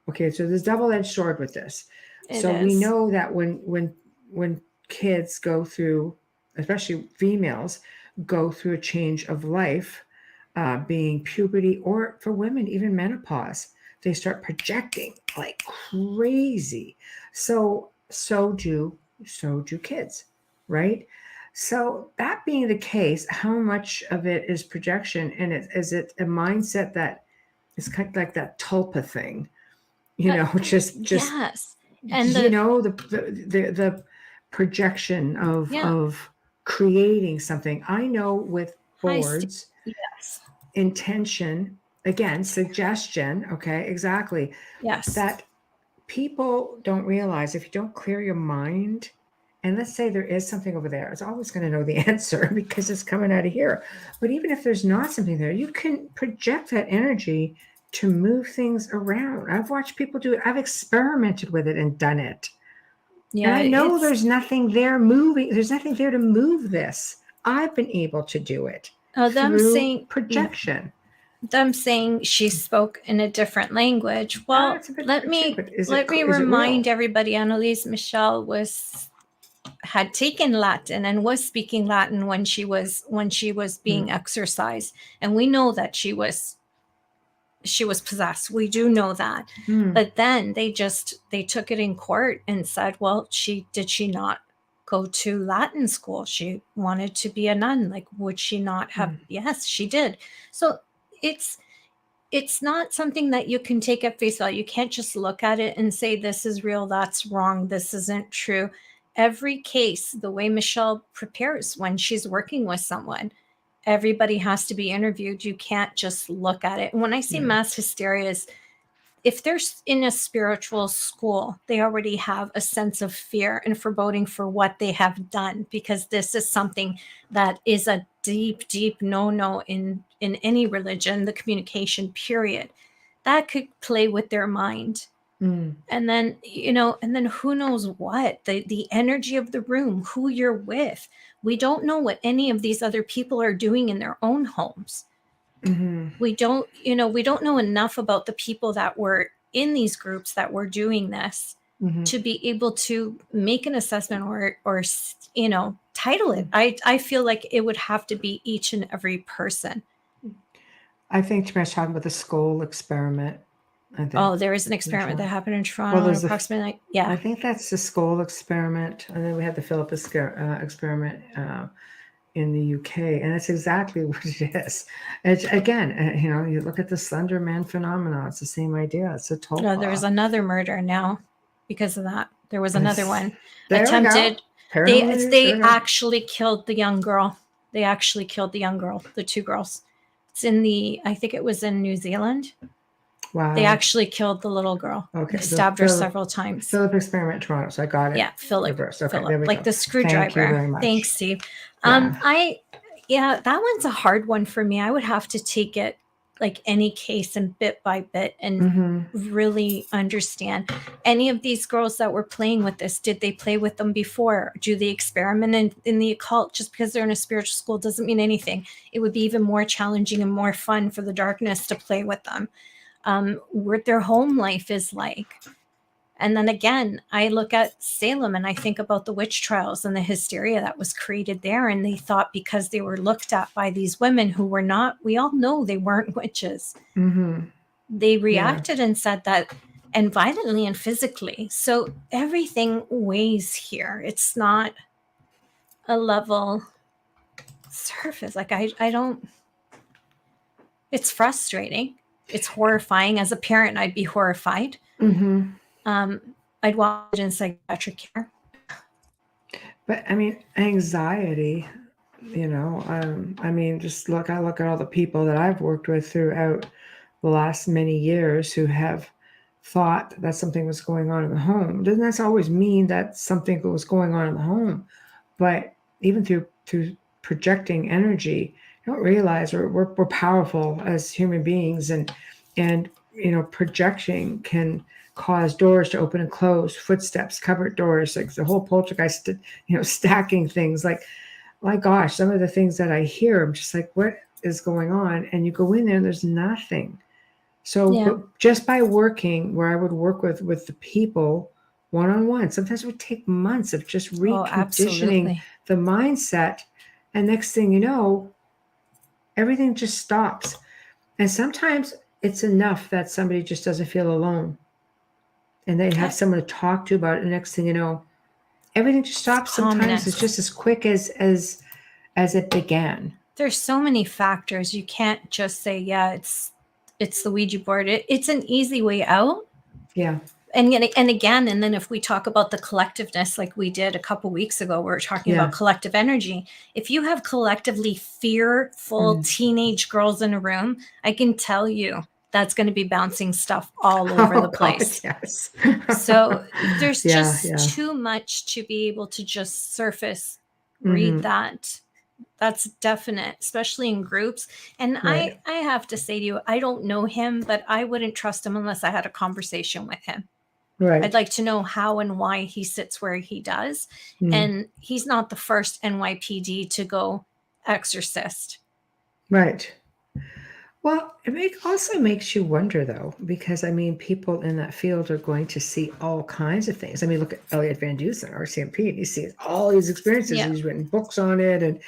Okay, so there's double-edged sword with this. We know that when kids go through, especially females, go through a change of life, being puberty, or for women, even menopause, they start projecting like crazy. So do kids, right? So that being the case, how much of it is projection, and is it a mindset that is kind of like that tulpa thing, just yes, and the projection of creating something. I know with boards, yes, intention, again, suggestion. Okay, exactly. yes, That people don't realize, if you don't clear your mind, and let's say there is something over there, it's always going to know the answer because it's coming out of here. But even if there's not something there, you can project that energy to move things around. I've watched people do it. I've experimented with it and done it. yeah. And I know there's nothing there moving. There's nothing there to move this. I've been able to do it through projection. Them saying she spoke in a different language. Well, let me remind everybody, Annalise Michel had taken Latin and was speaking Latin when she was being exorcised, and we know that she was possessed. We do know that. But then they took it in court and said, well, did she not go to Latin school? She wanted to be a nun. Like, would she not have? Yes, she did. So it's not something that you can take at face value. You can't just look at it and say, this is real, that's wrong, this isn't true. Every case, the way Michelle prepares when she's working with someone, everybody has to be interviewed. You can't just look at it. And when I say mass hysteria, is if they're in a spiritual school, they already have a sense of fear and foreboding for what they have done, because this is something that is a deep, deep no-no in any religion, the communication, period. That could play with their mind. And then, who knows what, the energy of the room, who you're with. We don't know what any of these other people are doing in their own homes. We don't know enough about the people that were in these groups that were doing this to be able to make an assessment or title it. I feel like it would have to be each and every person. I think Tamara's talking about the skull experiment. Oh, there is an experiment that happened in Toronto. Well, approximately, I think that's the skull experiment, and then we had the Philip experiment in the UK, and that's exactly what it is. It's, again, you look at the Slender Man phenomenon. It's the same idea. It's a tulpa. No, there was another murder now because of that. There was another one attempted. They actually killed the young girl. They actually killed the young girl. The two girls. It's I think it was in New Zealand. Wow. They actually killed the little girl. Okay. They stabbed her several times. Philip experiment Toronto. So I got it. Yeah, Philip. Okay, Philip, like the screwdriver. Thank you very much. Thanks, Steve. That one's a hard one for me. I would have to take it like any case and bit by bit and really understand. Any of these girls that were playing with this, did they play with them before? Do they experiment in the occult? Just because they're in a spiritual school doesn't mean anything. It would be even more challenging and more fun for the darkness to play with them. What their home life is like. And then again, I look at Salem and I think about the witch trials and the hysteria that was created there. And they thought because they were looked at by these women who were not, we all know they weren't witches. They reacted and said that, and violently and physically. So everything weighs here. It's not a level surface. Like I don't, it's frustrating. It's horrifying. As a parent, I'd be horrified. I'd watch it in psychiatric care. But I mean, anxiety, I mean, I look at all the people that I've worked with throughout the last many years who have thought that something was going on in the home. Doesn't that always mean that something was going on in the home? But even through projecting energy, you don't realize we're powerful as human beings, and projecting can cause doors to open and close, footsteps, cupboard doors, like the whole poltergeist, stacking things. Like, my gosh, some of the things that I hear, I'm just like, what is going on? And you go in there and there's nothing. So, Yeah. but just by working where I would work with the people one on one, sometimes it would take months of just Oh, reconditioning absolutely. the mindset. And next thing you know, everything just stops. And sometimes it's enough that somebody just doesn't feel alone and they have someone to talk to about it. And next thing you know, everything just stops. Sometimes it's Calmness. just as quick as it began. There's so many factors. You can't just say, yeah, it's the Ouija board. It's an easy way out. Yeah. And again, and then if we talk about the collectiveness, like we did a couple weeks ago, we we're talking Yeah. about collective energy. If you have collectively fearful teenage girls in a room, I can tell you that's going to be bouncing stuff all over the place. God, yes. So there's Yeah, just yeah. too much to be able to just surface read that. That's definite, especially in groups. And Right. I have to say to you, I don't know him, but I wouldn't trust him unless I had a conversation with him. Right. I'd like to know how and why he sits where he does. And he's not the first NYPD to go exorcist. Right. Well, it also makes you wonder, though, because I mean, people in that field are going to see all kinds of things. I mean, look at Elliot Van Dusen, RCMP, and he sees all these experiences. Yeah. He's written books on it, and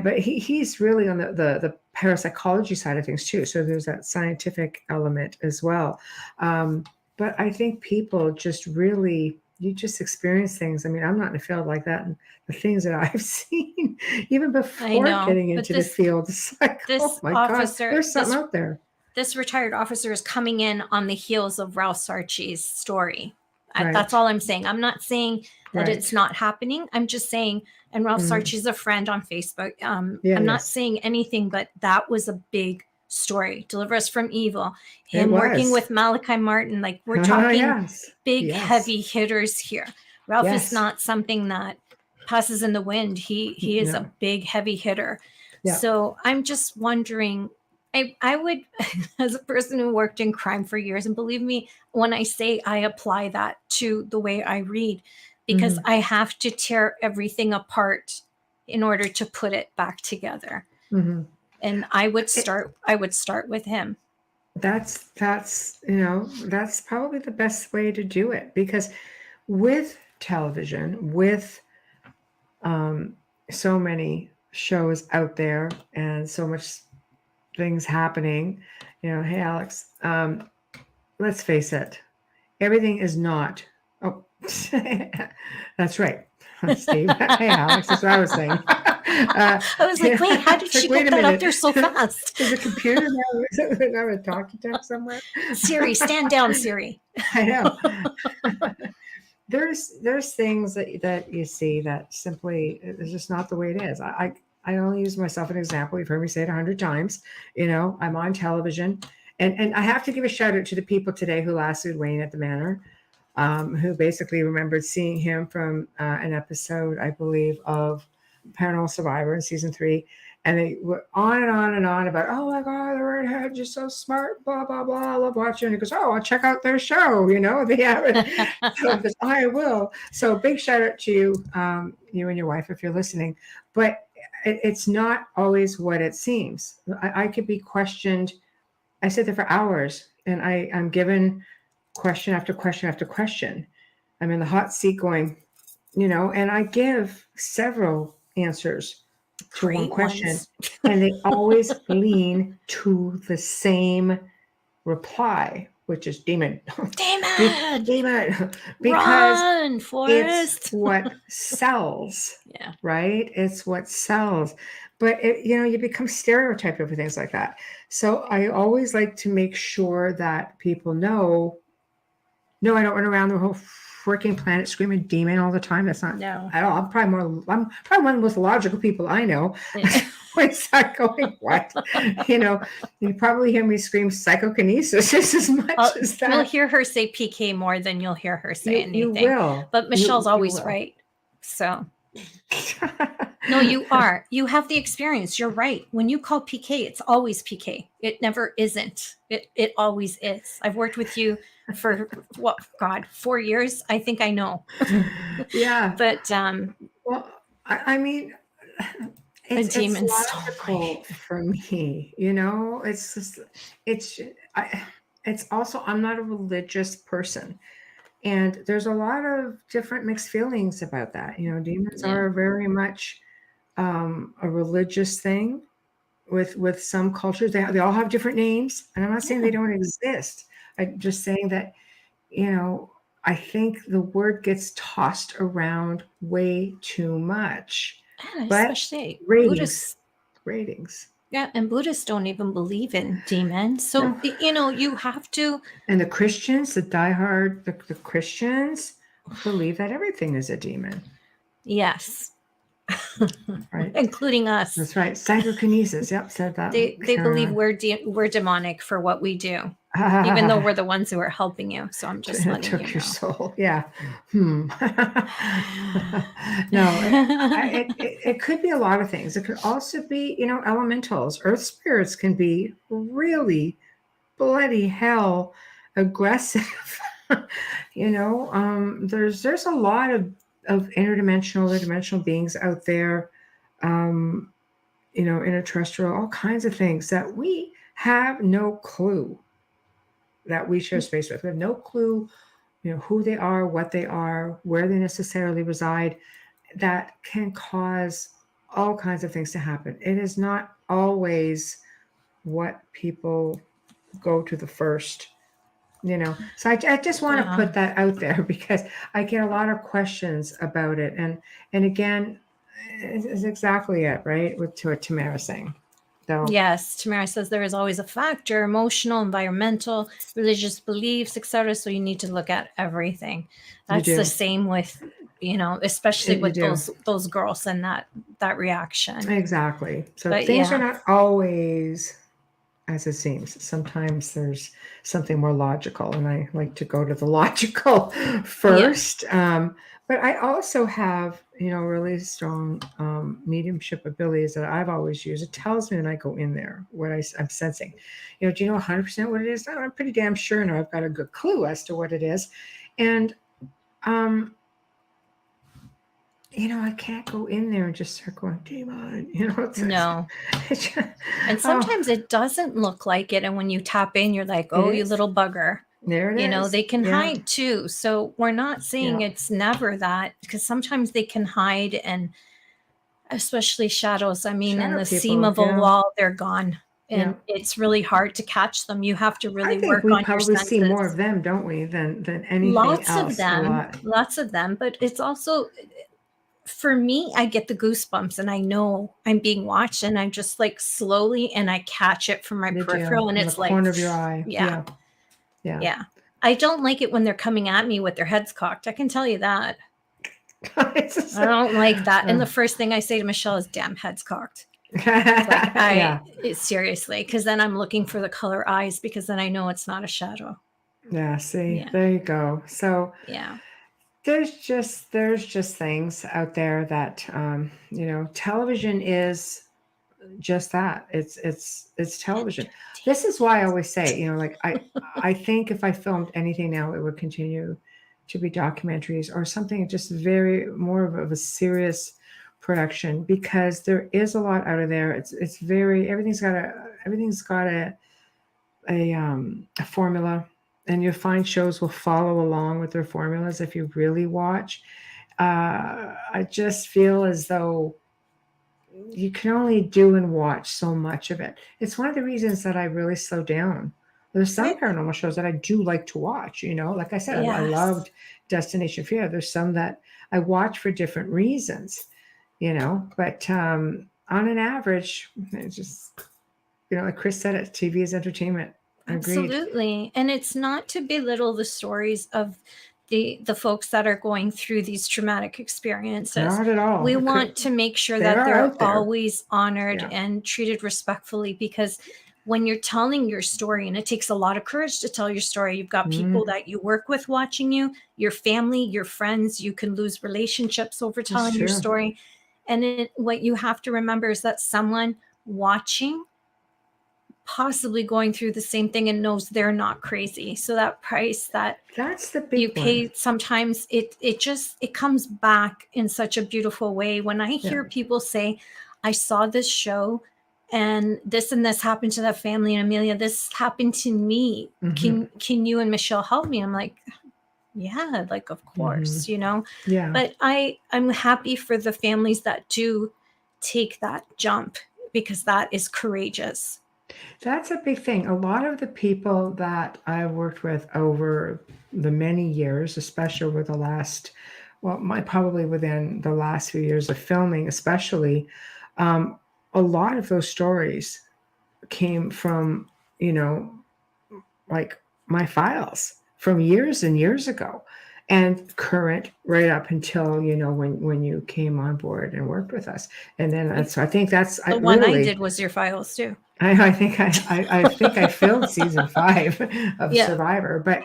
but he's really on the parapsychology side of things too. So there's that scientific element as well. But I think people just really, you just experience things. I mean, I'm not in a field like that, and the things that I've seen, even before getting into the field, it's like, oh my God, there's something out there. This retired officer is coming in on the heels of Ralph Sarchi's story. Right. That's all I'm saying. I'm not saying that Right. it's not happening. I'm just saying, and Ralph Sarchi's a friend on Facebook. I'm not saying anything, but that was a big story. Deliver Us from Evil. Him working with Malachi Martin. Like, we're talking big, heavy hitters here. Ralph is not something that passes in the wind. He is a big, heavy hitter. Yeah. So I'm just wondering, I would, as a person who worked in crime for years, and believe me, when I say I apply that to the way I read, because I have to tear everything apart in order to put it back together. And I would start with him. That's probably the best way to do it, because with television, with so many shows out there and so much things happening, hey Alex, let's face it, everything is not, that's right, Steve. Hey Alex, that's what I was saying. I was like, wait, how did she get that up there so fast? Is the computer now a talkie tech somewhere? Siri, stand down, Siri. I know. There's things that you see that simply is just not the way it is. I only use myself as an example. You've heard me say it 100 times. I'm on television, and I have to give a shout out to the people today who lassoed Wayne at the Manor, who basically remembered seeing him from an episode, I believe, of Paranormal Survivor in season 3. And they were on and on and on about, oh my God, the redhead, you're so smart, blah, blah, blah. I love watching. And he goes, oh, I'll check out their show. They have it. So I will. So big shout out to you, you and your wife, if you're listening. But it's not always what it seems. I could be questioned. I sit there for hours and I'm given question after question after question. I'm in the hot seat going, and I give several answers to one question, and they always lean to the same reply, which is demon. Demon. Because run, Forrest. It's what sells. Yeah. Right? It's what sells. But you become stereotyped over things like that. So I always like to make sure that people know, no, I don't run around the whole freaking planet screaming demon all the time. That's not No. at all. I'm probably one of the most logical people I know. I start going, what? You probably hear me scream psychokinesis just as much as that. You'll hear her say PK more than you'll hear her say anything. You will. But Michelle's always right. So. No, you are. You have the experience. You're right. When you call PK, it's always PK. It never isn't. It always is. I've worked with you for 4 years. I think I know. Yeah. But well, I mean, it's logical for me. It's just it's also, I'm not a religious person. And there's a lot of different mixed feelings about that. Demons are very much a religious thing with some cultures. They all have different names. And I'm not saying they don't exist. I'm just saying that, I think the word gets tossed around way too much. But especially ratings. Yeah, and Buddhists don't even believe in demons. So, you have to. And the Christians, the diehard, the Christians believe that everything is a demon. Yes. Right. Including us. That's right. Psychokinesis. Yep, said that. They believe we're demonic for what we do, even though we're the ones who are helping you. So I'm just letting took you your know. soul. Yeah. No, it could be a lot of things. It could also be, elementals. Earth spirits can be really bloody hell aggressive. There's a lot of interdimensional beings out there, interterrestrial, all kinds of things that we have no clue that we share space with. We have no clue, who they are, what they are, where they necessarily reside, that can cause all kinds of things to happen. It is not always what people go to the first, So I just want to put that out there because I get a lot of questions about it. And again, it's exactly it, right? With what Tamara's saying. So, yes, Tamara says there is always a factor, emotional, environmental, religious beliefs, etc. So you need to look at everything. That's the same with, especially with those girls and that reaction. Exactly. So things are not always as it seems. Sometimes there's something more logical, and I like to go to the logical first. Yeah. But I also have, really strong mediumship abilities that I've always used. It tells me when I go in there what I'm sensing. Do you know 100% what it is? I'm pretty damn sure now. I've got a good clue as to what it is. And, I can't go in there and just start going, demon, No. And sometimes it doesn't look like it. And when you tap in, you're like, oh, you little bugger. There it is. They can hide too. So we're not saying it's never that, because sometimes they can hide, and especially shadows. I mean, in the seam of a wall, they're gone. And it's really hard to catch them. You have to really work on your senses. We probably see more of them, don't we, than anything Lots else. Lots of them. But it's also, for me, I get the goosebumps and I know I'm being watched, and I'm just like slowly, and I catch it from my peripheral, and it's like corner of your eye. Yeah. I don't like it when they're coming at me with their heads cocked. I can tell you that. I don't like that. And the first thing I say to Michelle is, damn, heads cocked. Seriously, because then I'm looking for the color eyes, because then I know it's not a shadow. Yeah, see, there you go. So there's just things out there that television is just that. It's television. This is why I always say, I think if I filmed anything now, it would continue to be documentaries or something just very more of a serious production, because there is a lot out of there. It's very, everything's got a formula, and you'll find shows will follow along with their formulas if you really watch. I just feel as though you can only do and watch so much of it. It's one of the reasons that I really slow down. There's some paranormal shows that I do like to watch, like I said, I loved Destination Fear. There's some that I watch for different reasons, but on an average, it's just, like Chris said, it, TV is entertainment. Absolutely. And it's not to belittle the stories of the folks that are going through these traumatic experiences. Not at all. We want to make sure they that are they're out there. always honored Yeah. and treated respectfully, because when you're telling your story, and it takes a lot of courage to tell your story, you've got people that you work with watching you, your family, your friends, you can lose relationships over telling your true. story. And what you have to remember is that someone watching possibly going through the same thing and knows they're not crazy. So that price that That's the big you pay one. sometimes, it comes back in such a beautiful way. When I hear people say, I saw this show and this happened to that family, and Amelia, this happened to me. Can you and Michelle help me? I'm like, yeah, like, of course, you know. Yeah. But I'm happy for the families that do take that jump, because that is courageous. That's a big thing. A lot of the people that I've worked with over the many years, especially over the last, probably within the last few years of filming, especially, a lot of those stories came from, like my files from years and years ago, and current right up until when you came on board and worked with us. And then I think that's the one I did was your files too. I think I filmed season 5 of Survivor, but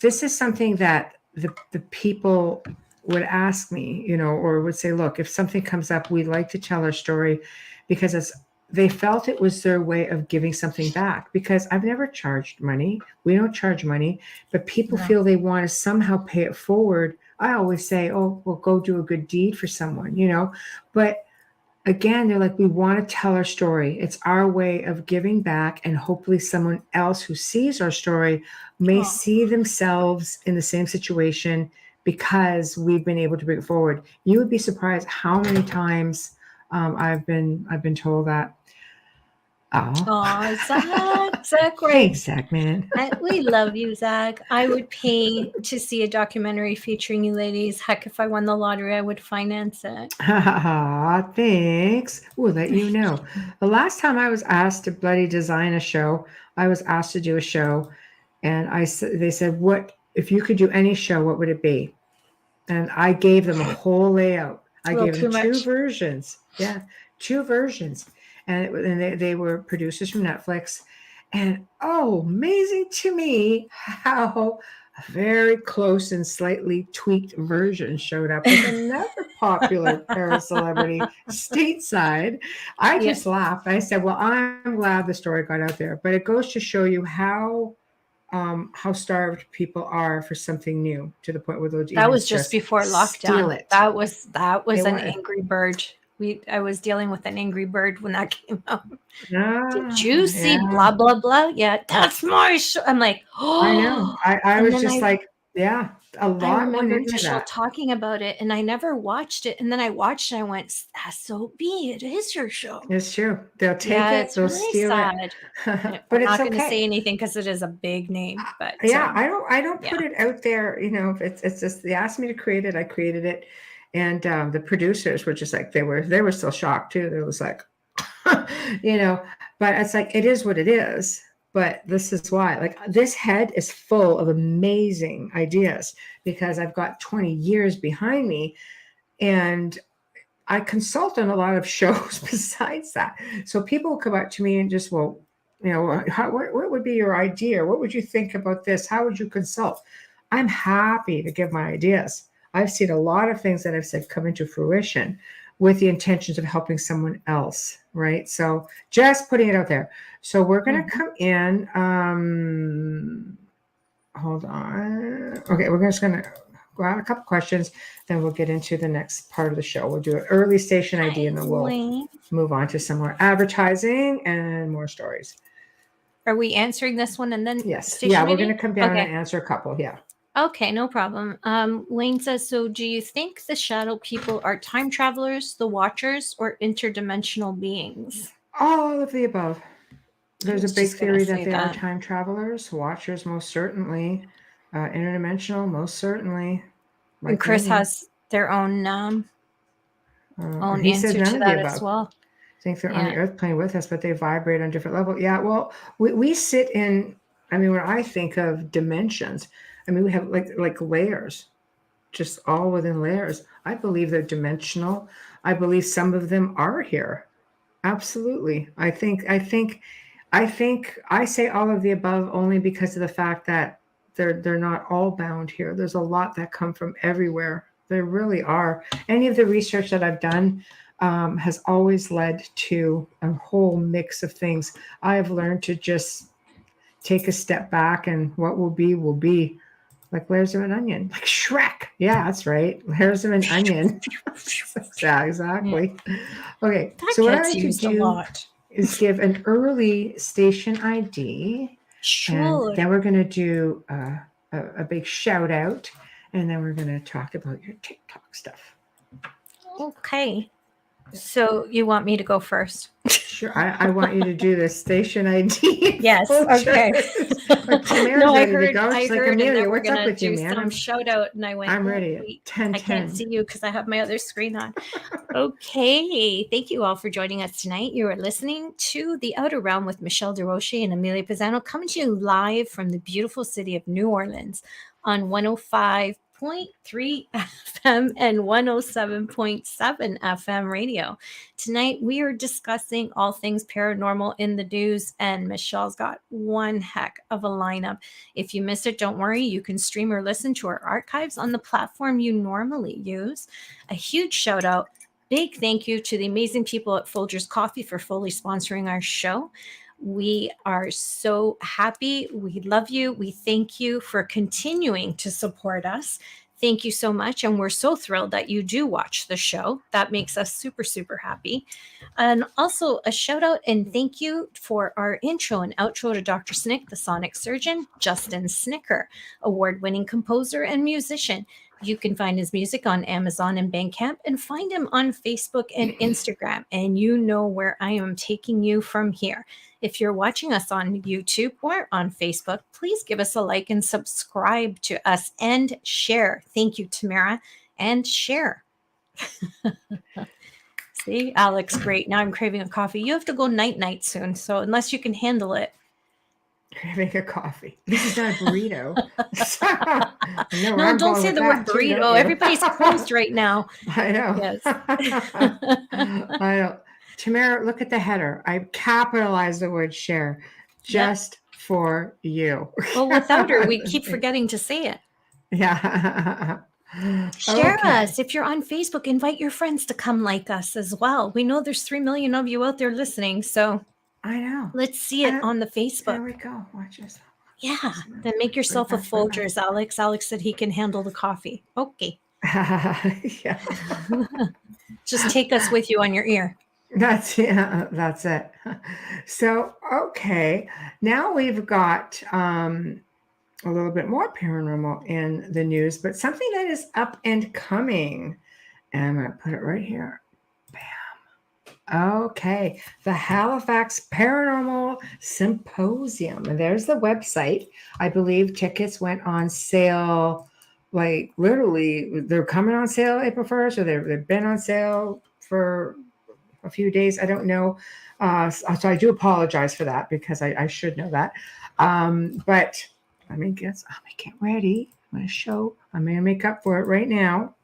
this is something that the people would ask me, or would say, look, if something comes up, we like to tell our story, because they felt it was their way of giving something back. Because I've never charged money. We don't charge money, but people feel they want to somehow pay it forward. I always say, oh, well, go do a good deed for someone, but again, they're like, we want to tell our story. It's our way of giving back, and hopefully someone else who sees our story may see themselves in the same situation, because we've been able to bring it forward. You would be surprised how many times I've been told that. Oh, Zach, right? Thanks, Zach, man. We love you, Zach. I would pay to see a documentary featuring you ladies. Heck, if I won the lottery, I would finance it. Thanks. We'll let you know. The last time I was asked to bloody design a show, I was asked to do a show, and they said, "What if you could do any show? What would it be?" And I gave them a whole layout. I gave them 2 versions. Yeah, 2 versions, and they were producers from Netflix. And amazing to me how a very close and slightly tweaked version showed up with another popular para-celebrity stateside. I just laughed. I said, well, I'm glad the story got out there. But it goes to show you how starved people are for something new, to the point where they'll that was just before lockdown. Steal it. That was an Angry Bird. I was dealing with an Angry Bird when that came out. Did you see blah blah blah? Yeah, that's my show. I'm like, oh, I know. I was just like, yeah, a lot. I remember Michelle talking about it, and I never watched it. And then I watched it, and I went, SOB, it is your show. It's true. They'll take it. It's they'll really steal sad. it. But I'm not going to say anything because it is a big name. But I don't put it out there. It's just, they asked me to create it. I created it. And the producers were just like, they were still shocked too. They was like, but it's like, it is what it is. But this is why, like, this head is full of amazing ideas, because I've got 20 years behind me, and I consult on a lot of shows besides that. So people will come up to me and just, what would be your idea? What would you think about this? How would you consult? I'm happy to give my ideas. I've seen a lot of things that I've said come into fruition with the intentions of helping someone else, right? So just putting it out there. So we're going to come in. Hold on. Okay, we're just going to go out a couple questions, then we'll get into the next part of the show. We'll do an early station ID, and then we'll move on to some more advertising and more stories. Are we answering this one and then? Yes. Yeah, we're going to come down and answer a couple. Yeah. Okay, no problem. Wayne says, so do you think the shadow people are time travelers, the watchers, or interdimensional beings? All of the above. There's a big theory that they are time travelers, watchers most certainly, interdimensional most certainly. And Chris has their own answer to that as well. I think they're on the earth plane with us, but they vibrate on different levels. Yeah, well, we sit in, when I think of dimensions, I mean, we have like layers, just all within layers. I believe they're dimensional. I believe some of them are here. Absolutely. I say all of the above only because of the fact that they're not all bound here. There's a lot that come from everywhere. There really are. Any of the research that I've done has always led to a whole mix of things. I have learned to just take a step back, and what will be will be. Like layers of an onion, like Shrek. Yeah, that's right. Layers of an onion. Yeah, exactly. Okay, That so what I gets like to used a do lot. is give an early station ID, and Sure. then we're going to do a big shout out, and then we're going to talk about your TikTok stuff. Okay. So you want me to go first? Sure, I want you to do the station ID. Yes. Okay. Like Tamara's No, I ready to heard. go. I She's like, heard, and Amelia, then we're what's up gonna with you, do man? some shout out, and I went. I'm "Oh, ready. wait, 10, I can't 10. see you because I have my other screen on. Okay. Thank you all for joining us tonight. You are listening to The Outer Realm with Michelle Desrochers and Amelia Pisano, coming to you live from the beautiful city of New Orleans on 105.3 FM and 107.7 FM radio. Tonight, we are discussing all things paranormal in the news, and Michelle's got one heck of a lineup. If you missed it, don't worry. You can stream or listen to our archives on the platform you normally use. A huge shout out, big thank you to the amazing people at Folgers Coffee for fully sponsoring our show. We are so happy. We love you. We thank you for continuing to support us. Thank you so much. And we're so thrilled that you do watch the show. That makes us super, super happy. And also a shout out and thank you for our intro and outro to Dr. Snick, the sonic surgeon, Justin Snicker, award-winning composer and musician. You can find his music on Amazon and Bandcamp, and find him on Facebook and Instagram. And you know where I am taking you from here. If you're watching us on YouTube or on Facebook, please give us a like and subscribe to us and share. Thank you, Tamara, and share. See, Alex, great. Now I'm craving a coffee. You have to go night-night soon, so unless you can handle it. Craving a coffee. This is not a burrito. No, No, don't say the word burrito. Everybody's closed right now. I know. Yes. I know. Tamara, look at the header. I capitalized the word share just for you. Well, without her, we keep forgetting to say it. Yeah. Share Okay. us. If you're on Facebook, invite your friends to come like us as well. We know there's 3 million of you out there listening, so I know. let's see it on the There Facebook. we go. Watch this. Yeah. Then make yourself a Folgers, Alex. Alex said he can handle the coffee. Okay. Yeah. Just take us with you on your ear. That's it. So, okay. Now we've got a little bit more paranormal in the news, but something that is up and coming. And I'm going to put it right here. Bam. Okay. The Halifax Paranormal Symposium. And there's the website. I believe tickets went on sale, like literally, they're coming on sale April 1st, or they've been on sale for a few days. I don't know. So I do apologize for that, because I should know that. But let me get ready. I'm going to make up for it right now.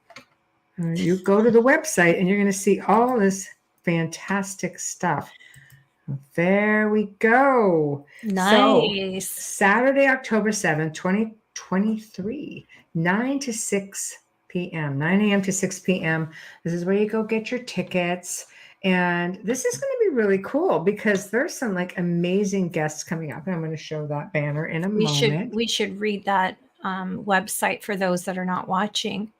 You go to the website and you're going to see all this fantastic stuff. There we go. Nice. So, Saturday, October 7th, 2023, 9 to 6 p.m., 9 a.m. to 6 p.m. This is where you go get your tickets. And this is going to be really cool, because there's some like amazing guests coming up. And I'm going to show that banner in a moment. We should read that website for those that are not watching.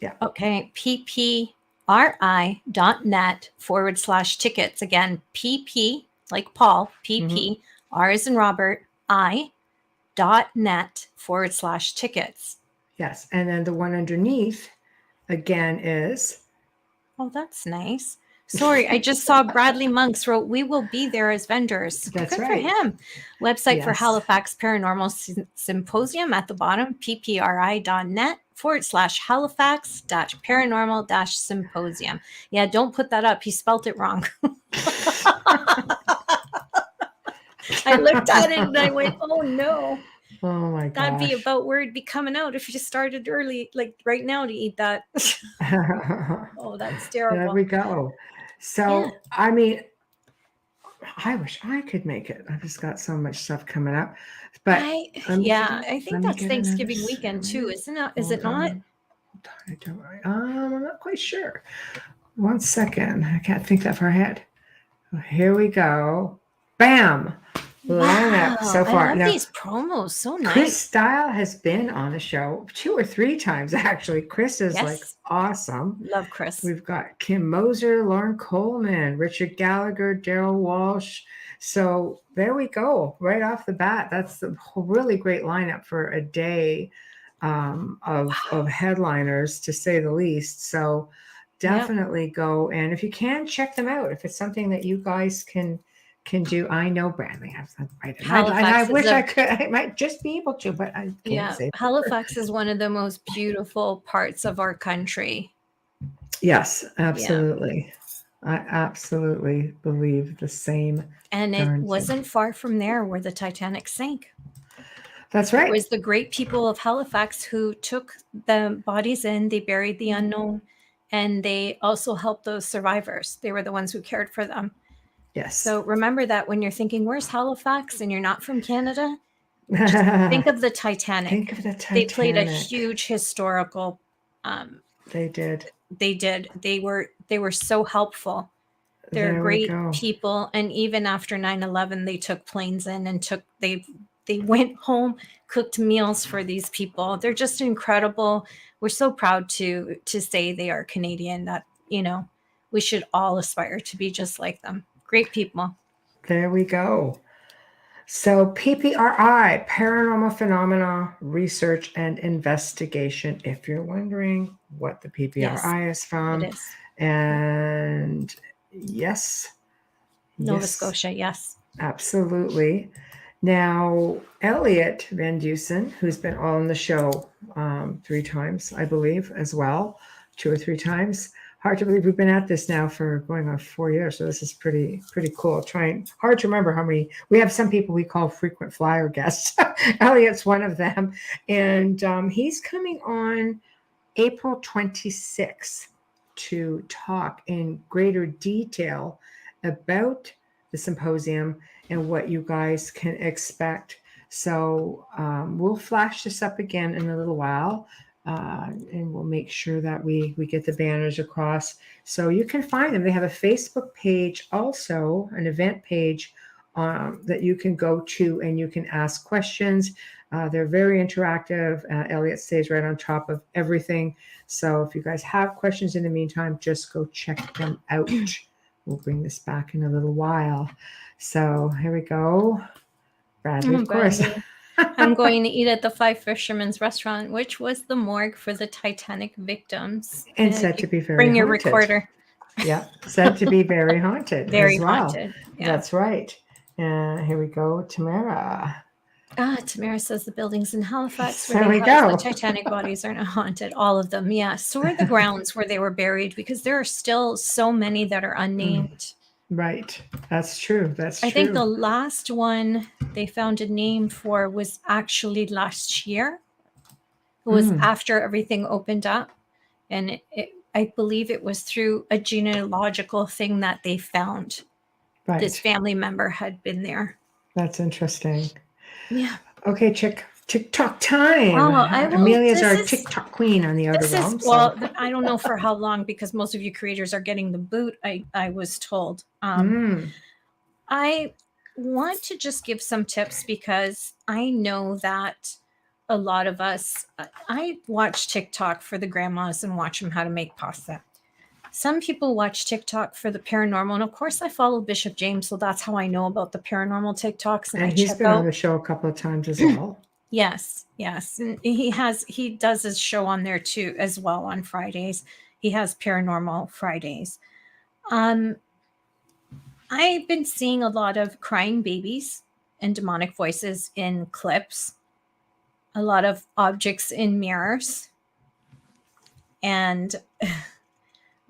Yeah. Okay. ppri.net/tickets. Again, PP, like Paul, PP, R as in Robert, I.net/tickets. Yes. And then the one underneath, again, is. Oh, that's nice. Sorry, I just saw Bradley Monks wrote, "We will be there as vendors." That's Good right. for him. Website for Yes. Halifax Paranormal Symposium at the bottom, ppri.net/Halifax-paranormal-symposium. Yeah, don't put that up. He spelt it wrong. I looked at it and I went, oh no. Oh my That'd be gosh. about where it'd be coming out if you started early, like right now, to eat that. Oh, that's There terrible. we go. Yeah. So, I mean, I wish I could make it. I've just got so much stuff coming up. But I think let me that's get another Thanksgiving weekend too, sandwich. isn't it? Is it Hold not? on. I'm not quite sure. One second. I can't think that far ahead. Here we go. Bam! Lineup so Wow, I far. love Now, these promos. So Chris nice. Style has been on the show 2 or 3 times, actually. Chris is like Yes. awesome. Love Chris. We've got Kim Moser, Lauren Coleman, Richard Gallagher, Daryl Walsh. So there we go, right off the bat. That's a really great lineup for a day of headliners, to say the least. So definitely go, and if you can, check them out. If it's something that you guys can do. I know Bradley has invited, and I Halifax is wish a- I could. I might just be able to, but I can't say. Halifax is one of the most beautiful parts of our country. Yes, absolutely. I absolutely believe the same. And it darn thing. wasn't far from there where the Titanic sank. That's It right. was the great people of Halifax who took the bodies in, they buried the unknown, and they also helped those survivors. They were the ones who cared for them. Yes. So remember that when you're thinking, where's Halifax, and you're not from Canada, just think of the Titanic. Think of the Titanic. They played a huge historical. They did. They did. They were so helpful. They're There we great go. people, and even after 9/11, they took planes in and they went home, cooked meals for these people. They're just incredible. We're so proud to say they are Canadian. That we should all aspire to be just like them. Great people. There we go. So PPRI, Paranormal Phenomena Research and Investigation, if you're wondering what the PPRI is from. It is. And yes. Nova Scotia, yes. Absolutely. Now, Elliot Van Dusen, who's been on the show 3 times, I believe, as well, 2 or 3 times. Hard to believe we've been at this now for going on 4 years. So this is pretty cool. Hard to remember how many. We have some people we call frequent flyer guests. Elliot's one of them. And he's coming on April 26th to talk in greater detail about the symposium and what you guys can expect. So we'll flash this up again in a little while, and we'll make sure that we get the banners across. So you can find them. They have a Facebook page, also an event page that you can go to, and you can ask questions. They're very interactive. Elliot stays right on top of everything. So if you guys have questions in the meantime, just go check them out. We'll bring this back in a little while. So here we go. Bradley, of course. I'm going to eat at the Five Fishermen's restaurant, which was the morgue for the Titanic victims. And said to be very Bring your haunted. recorder. Yeah, said to be very haunted. Very as well. haunted. Yeah. That's right. Here we go, Tamara. Tamara says the buildings in Halifax There where we they house go. the Titanic bodies are not haunted. All of them, yeah. So are the grounds where they were buried, because there are still so many that are unnamed. Right. That's true. I think the last one they found a name for was actually last year. It was after everything opened up. And I believe it was through a genealogical thing that they found. Right. This family member had been there. That's interesting. Yeah. Okay, TikTok time. Oh, Amelia's our TikTok queen on the Outer Realm. Well, I don't know for how long, because most of you creators are getting the boot, I was told. I want to just give some tips, because I know that a lot of us, I watch TikTok for the grandmas and watch them how to make pasta. Some people watch TikTok for the paranormal. And of course, I follow Bishop James, so that's how I know about the paranormal TikToks. And he's been on the show a couple of times as well. Yes. And he does his show on there too, as well, on Fridays. He has Paranormal Fridays. I've been seeing a lot of crying babies and demonic voices in clips, a lot of objects in mirrors, and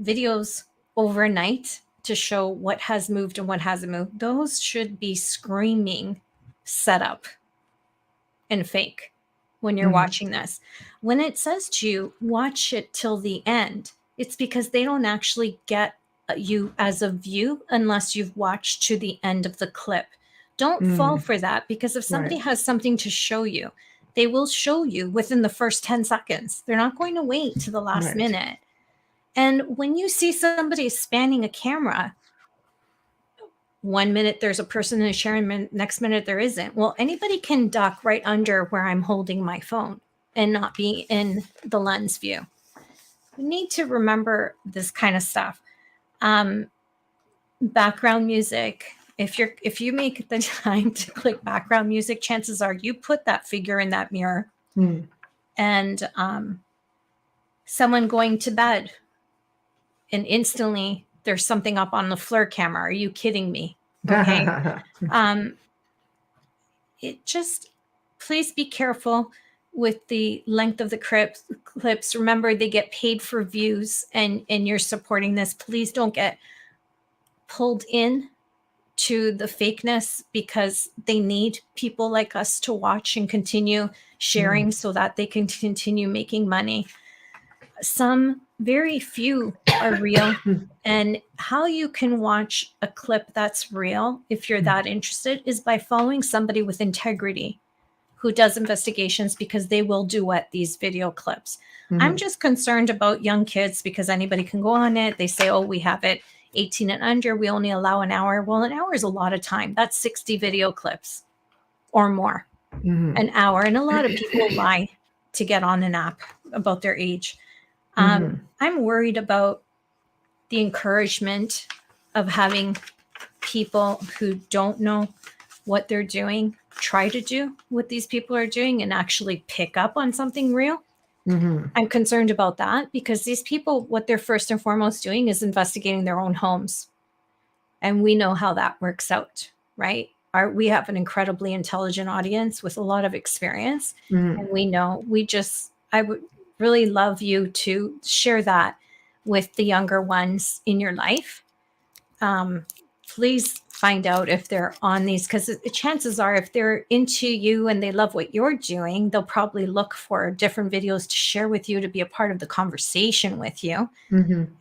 videos overnight to show what has moved and what hasn't moved. Those should be screaming setup. and fake when you're watching this. When it says to you, watch it till the end, it's because they don't actually get you as a view unless you've watched to the end of the clip. Don't fall for that, because if somebody has something to show you, they will show you within the first 10 seconds. They're not going to wait to the last minute. And when you see somebody spanning a camera, 1 minute there's a person in a sharing, next minute there isn't. Well, anybody can duck right under where I'm holding my phone and not be in the lens view. We need to remember this kind of stuff. Background music. If you make the time to click background music, chances are you put that figure in that mirror. And someone going to bed, and instantly there's something up on the FLIR camera. Are you kidding me? Okay. It just, please be careful with the length of the clips. Remember, they get paid for views, and you're supporting this. Please don't get pulled in to the fakeness, because they need people like us to watch and continue sharing so that they can continue making money. Some very few are real. And how you can watch a clip that's real, if you're that interested, is by following somebody with integrity who does investigations, because they will duet these video clips. I'm just concerned about young kids, because anybody can go on it. They say, oh, we have it 18 and under. We only allow an hour. Well, an hour is a lot of time. That's 60 video clips or more, an hour. And a lot of people lie to get on an app about their age. I'm worried about the encouragement of having people who don't know what they're doing try to do what these people are doing and actually pick up on something real. I'm concerned about that, because these people, what they're first and foremost doing is investigating their own homes. And we know how that works out, right? We have an incredibly intelligent audience with a lot of experience. And we know, I would really love you to share that with the younger ones in your life. Please find out if they're on these, because chances are, if they're into you and they love what you're doing, they'll probably look for different videos to share with you, to be a part of the conversation with you.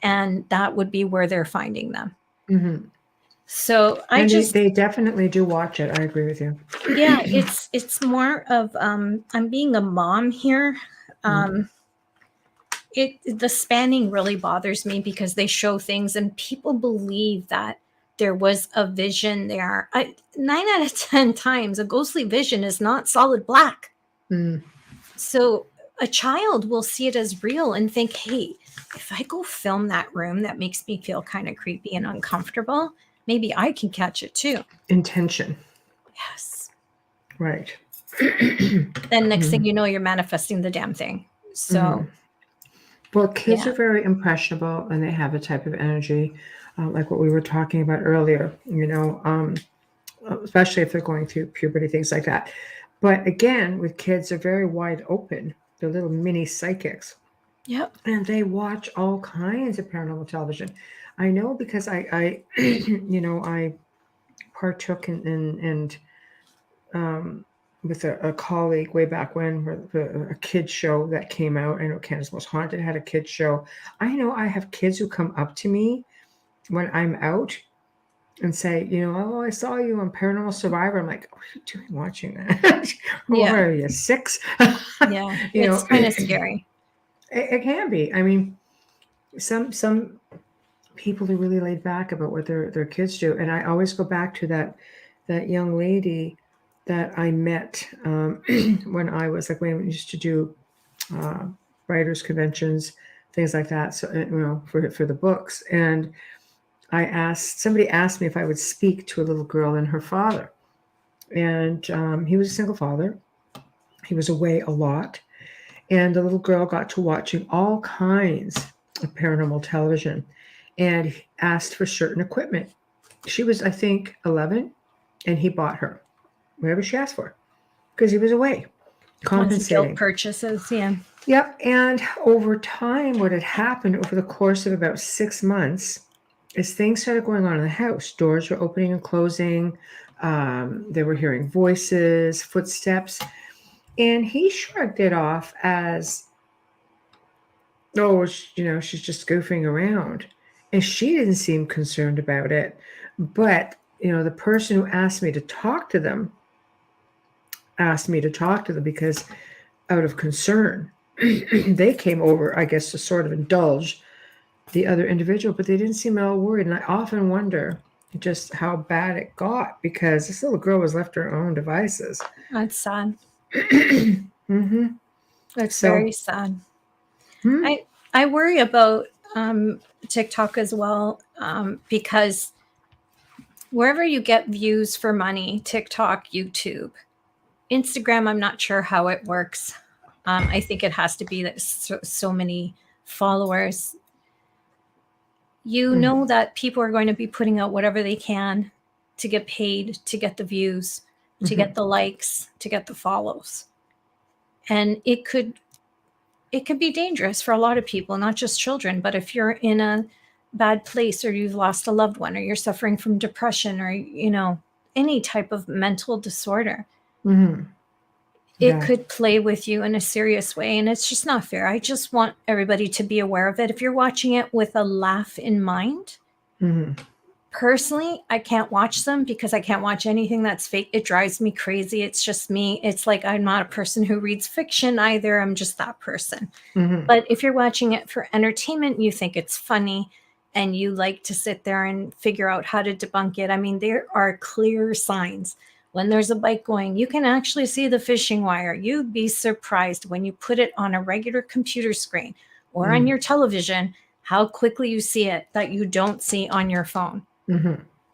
And that would be where they're finding them. So they definitely do watch it. I agree with you. Yeah, it's more of I'm being a mom here. The spanning really bothers me, because they show things and people believe that there was a vision there. 9 out of 10 times, a ghostly vision is not solid black. So a child will see it as real and think, hey, if I go film that room that makes me feel kind of creepy and uncomfortable, maybe I can catch it too. Intention. Yes. Right. Then next thing you know, you're manifesting the damn thing. So. Well, kids are very impressionable, and they have a type of energy, like what we were talking about earlier, especially if they're going through puberty, things like that. But again, with kids, they're very wide open. They're little mini psychics. Yep. And they watch all kinds of paranormal television. I know, because I I partook in with a colleague way back when, a kid show that came out. I know Canada's Most Haunted had a kid show. I know I have kids who come up to me when I'm out and say, oh, I saw you on Paranormal Survivor. I'm like, what are you doing watching that? What are you, 6? Yeah, it's kind of scary. It can be. I mean, some people are really laid back about what their kids do. And I always go back to that young lady that I met when I was when we used to do writers conventions, things like that. So for the books, and somebody asked me if I would speak to a little girl and her father, and he was a single father. He was away a lot, and the little girl got to watching all kinds of paranormal television, and asked for certain equipment. She was, I think, 11, and he bought her whatever she asked for, because he was away, compensating. Guilt purchases, yeah. Yep. And over time, what had happened over the course of about 6 months is things started going on in the house. Doors were opening and closing. They were hearing voices, footsteps. And he shrugged it off as, oh, she's just goofing around. And she didn't seem concerned about it. But, the person who asked me to talk to them because out of concern, they came over, I guess, to sort of indulge the other individual, but they didn't seem at all worried. And I often wonder just how bad it got because this little girl was left to her own devices. That's sad. Mm-hmm. That's very sad. I worry about TikTok as well because wherever you get views for money, TikTok, YouTube, Instagram, I'm not sure how it works. I think it has to be that so many followers. You know that people are going to be putting out whatever they can to get paid, to get the views, to get the likes, to get the follows. And it could be dangerous for a lot of people, not just children, but if you're in a bad place or you've lost a loved one or you're suffering from depression or, any type of mental disorder, it could play with you in a serious way. And it's just not fair. I just want everybody to be aware of it. If you're watching it with a laugh in mind, personally, I can't watch them because I can't watch anything that's fake. It drives me crazy. It's just me. It's like I'm not a person who reads fiction either. I'm just that person. But if you're watching it for entertainment, you think it's funny and you like to sit there and figure out how to debunk it. I mean, there are clear signs. When there's a bike going, you can actually see the fishing wire. You'd be surprised when you put it on a regular computer screen or on your television, how quickly you see it that you don't see on your phone.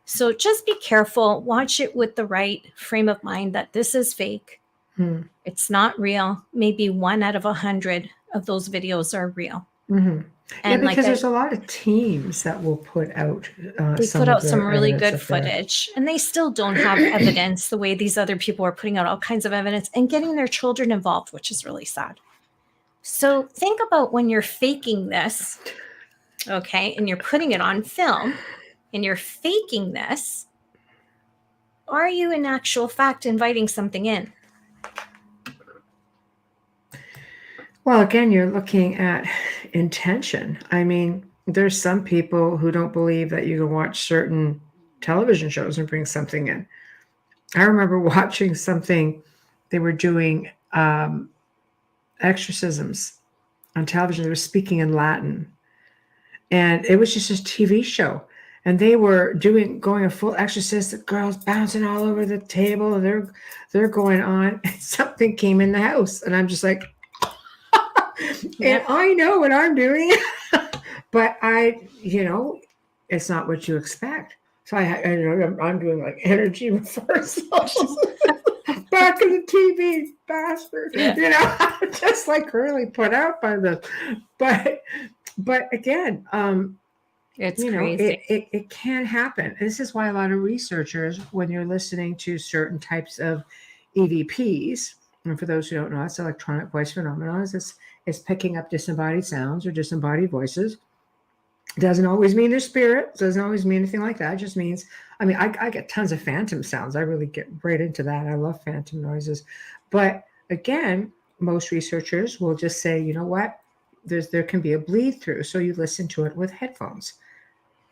So just be careful. Watch it with the right frame of mind that this is fake. It's not real. Maybe 1 out of 100 of those videos are real. And because there's a lot of teams that will put out they put out some really good footage and they still don't have evidence the way these other people are putting out all kinds of evidence and getting their children involved, which is really sad. So think about when you're faking this, okay, and you're putting it on film and you're faking this, are you in actual fact inviting something in? Well, again, you're looking at intention. I mean, there's some people who don't believe that you can watch certain television shows and bring something in. I remember watching something, they were doing exorcisms on television. They were speaking in Latin. And it was just a TV show. And they were going a full exorcist, the girls bouncing all over the table, and they're going on. And something came in the house. And I'm just like, and I know what I'm doing, but it's not what you expect. So I'm doing like energy reversals. Back in the TV, bastard. Just like really put out by the, but again, it's crazy. It can happen. This is why a lot of researchers, when you're listening to certain types of EVPs, and for those who don't know, it's electronic voice phenomenon. It's picking up disembodied sounds or disembodied voices. Doesn't always mean they're spirits. Doesn't always mean anything like that. It just means, I get tons of phantom sounds. I really get right into that. I love phantom noises. But again, most researchers will just say, you know what? There can be a bleed through. So you listen to it with headphones.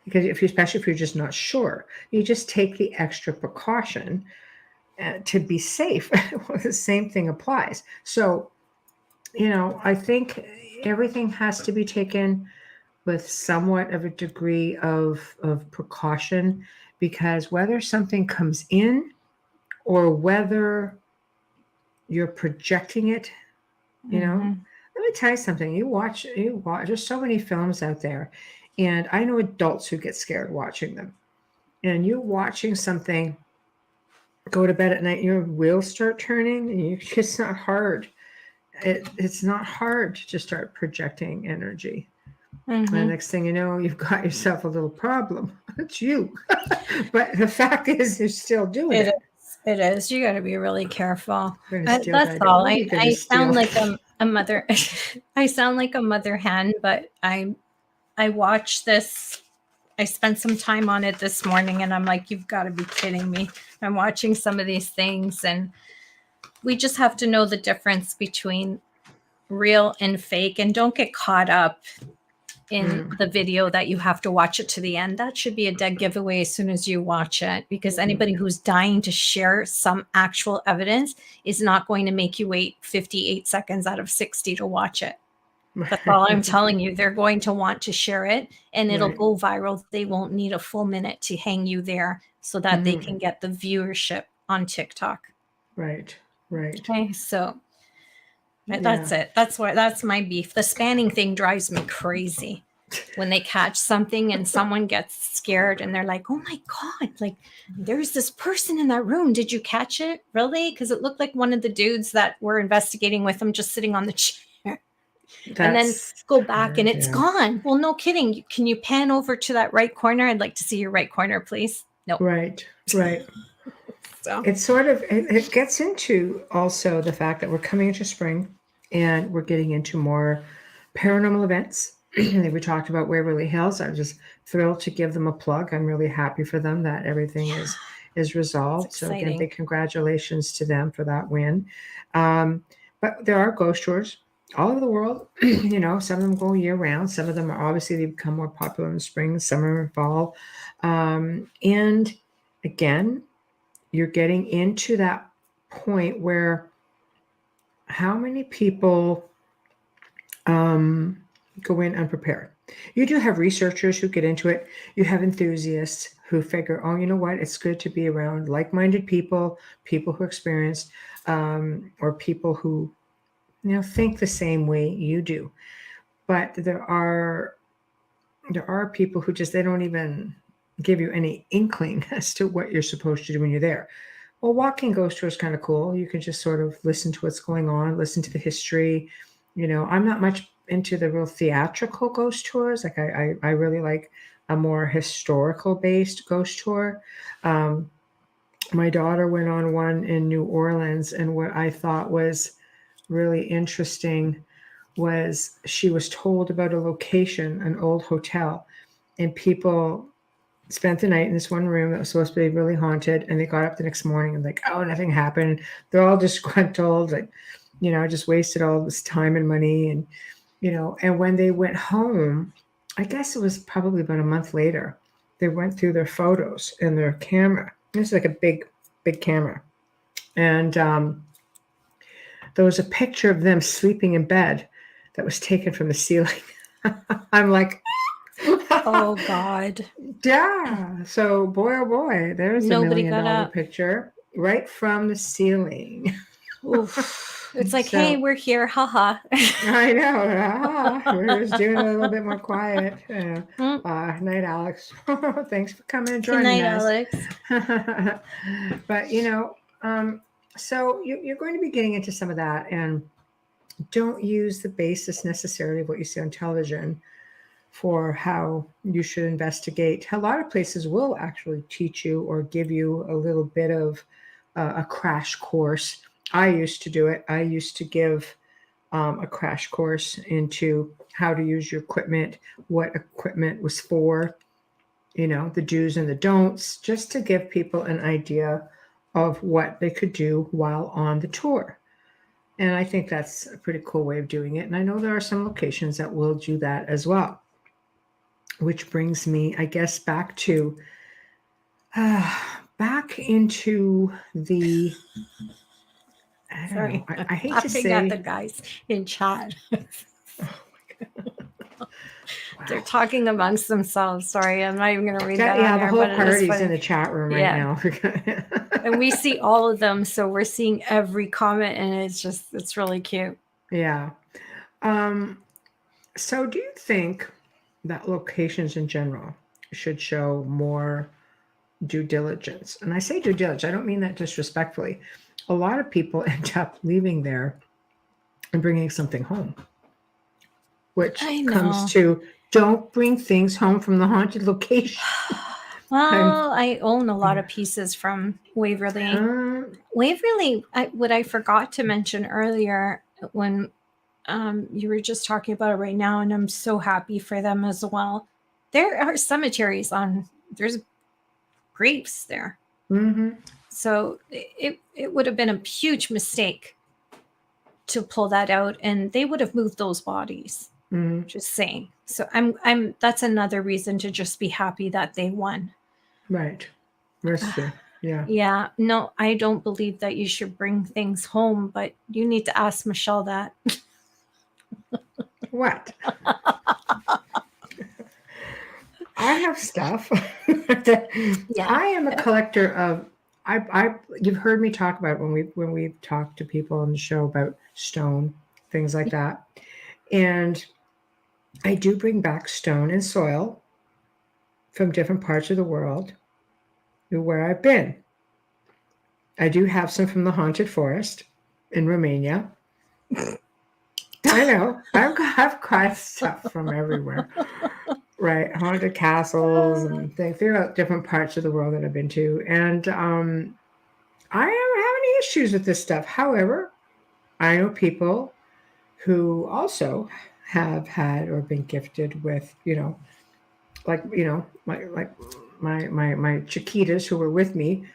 Because especially if you're just not sure, you just take the extra precaution to be safe. The same thing applies. So, I think everything has to be taken with somewhat of a degree of precaution, because whether something comes in or whether you're projecting it, let me tell you something. You watch, there's so many films out there, and I know adults who get scared watching them. And you're watching something, go to bed at night, your wheels start turning, and it's not hard. It's not hard to start projecting energy. And the next thing you know, you've got yourself a little problem. It's you. But the fact is, you're still doing it. It is. You got to be really careful. That's all. I sound like a mother. I sound like a mother hen, but I watched this. I spent some time on it this morning, and I'm like, you've got to be kidding me. I'm watching some of these things, and we just have to know the difference between real and fake, and don't get caught up in the video that you have to watch it to the end. That should be a dead giveaway as soon as you watch it, because anybody who's dying to share some actual evidence is not going to make you wait 58 seconds out of 60 to watch it. That's all I'm telling you. They're going to want to share it, and it'll go viral. They won't need a full minute to hang you there so that they can get the viewership on TikTok. Right. Okay, so that's it. That's my beef. The spanning thing drives me crazy. When they catch something and someone gets scared and they're like, "Oh my God, like there's this person in that room. Did you catch it? Really?" Because it looked like one of the dudes that we're investigating with him just sitting on the chair. And then go back and it's gone. Well, no kidding. Can you pan over to that right corner? I'd like to see your right corner, please. No. Right. So it's sort of, it gets into also the fact that we're coming into spring and we're getting into more paranormal events. We talked about Waverly Hills. I'm just thrilled to give them a plug. I'm really happy for them that everything is resolved. So again, big congratulations to them for that win. But there are ghost tours all over the world. Some of them go year round. Some of them are obviously, they become more popular in the spring, summer, and fall. And again, you're getting into that point where how many people go in unprepared. You do have researchers who get into it. You have enthusiasts who figure, oh, you know what? It's good to be around like-minded people who are experienced, or people who, think the same way you do. But there are people who just, they don't even give you any inkling as to what you're supposed to do when you're there. Well, walking ghost tour is kind of cool. You can just sort of listen to what's going on, listen to the history. I'm not much into the real theatrical ghost tours. Like I really like a more historical based ghost tour. My daughter went on one in New Orleans, and what I thought was really interesting was she was told about a location, an old hotel, and people spent the night in this one room that was supposed to be really haunted, and they got up the next morning and like, oh, nothing happened. They're all disgruntled, like, just wasted all this time and money. And, and when they went home, I guess it was probably about a month later, they went through their photos and their camera. This is like a big camera. And there was a picture of them sleeping in bed that was taken from the ceiling. I'm like, oh God. Yeah. So boy, oh boy, there's Nobody $1 million picture right from the ceiling. Oof. It's like, hey, we're here. Haha. I know. We're just doing it a little bit more quiet. Night, Alex. Thanks for coming and joining us. Alex. But, so you're going to be getting into some of that, and don't use the basis necessarily of what you see on television for how you should investigate. A lot of places will actually teach you or give you a little bit of a crash course. I used to do it. I used to give a crash course into how to use your equipment, what equipment was for, the do's and the don'ts, just to give people an idea of what they could do while on the tour. And I think that's a pretty cool way of doing it. And I know there are some locations that will do that as well. Which brings me, I guess, back to back into the. I don't know. I hate to say at the guys in chat. Oh my God. Wow. They're talking amongst themselves. Sorry, I'm not even going to read that. Yeah, the whole party's in the chat room right now. And we see all of them, so we're seeing every comment, and it's really cute. Yeah. So, do you think that locations in general should show more due diligence? And I say due diligence, I don't mean that disrespectfully. A lot of people end up leaving there and bringing something home, which comes to don't bring things home from the haunted location. Well, I own a lot of pieces from Waverly. Waverly, what I forgot to mention earlier when you were just talking about it right now, and I'm so happy for them as well. There are cemeteries there's graves there. Mm-hmm. So it would have been a huge mistake to pull that out, and they would have moved those bodies. Just saying. So I'm that's another reason to just be happy that they won. Right. Mercy. Yeah. Yeah. No, I don't believe that you should bring things home, but you need to ask Michelle that. What? I have stuff. I am a collector of. You've heard me talk about when we've talked to people on the show about stone, things like that, and I do bring back stone and soil from different parts of the world where I've been. I do have some from the haunted forest in Romania. I know. I've got stuff from everywhere. Right. Haunted castles and things throughout different parts of the world that I've been to. And I don't have any issues with this stuff. However, I know people who also have had or been gifted with, my Chiquitas who were with me,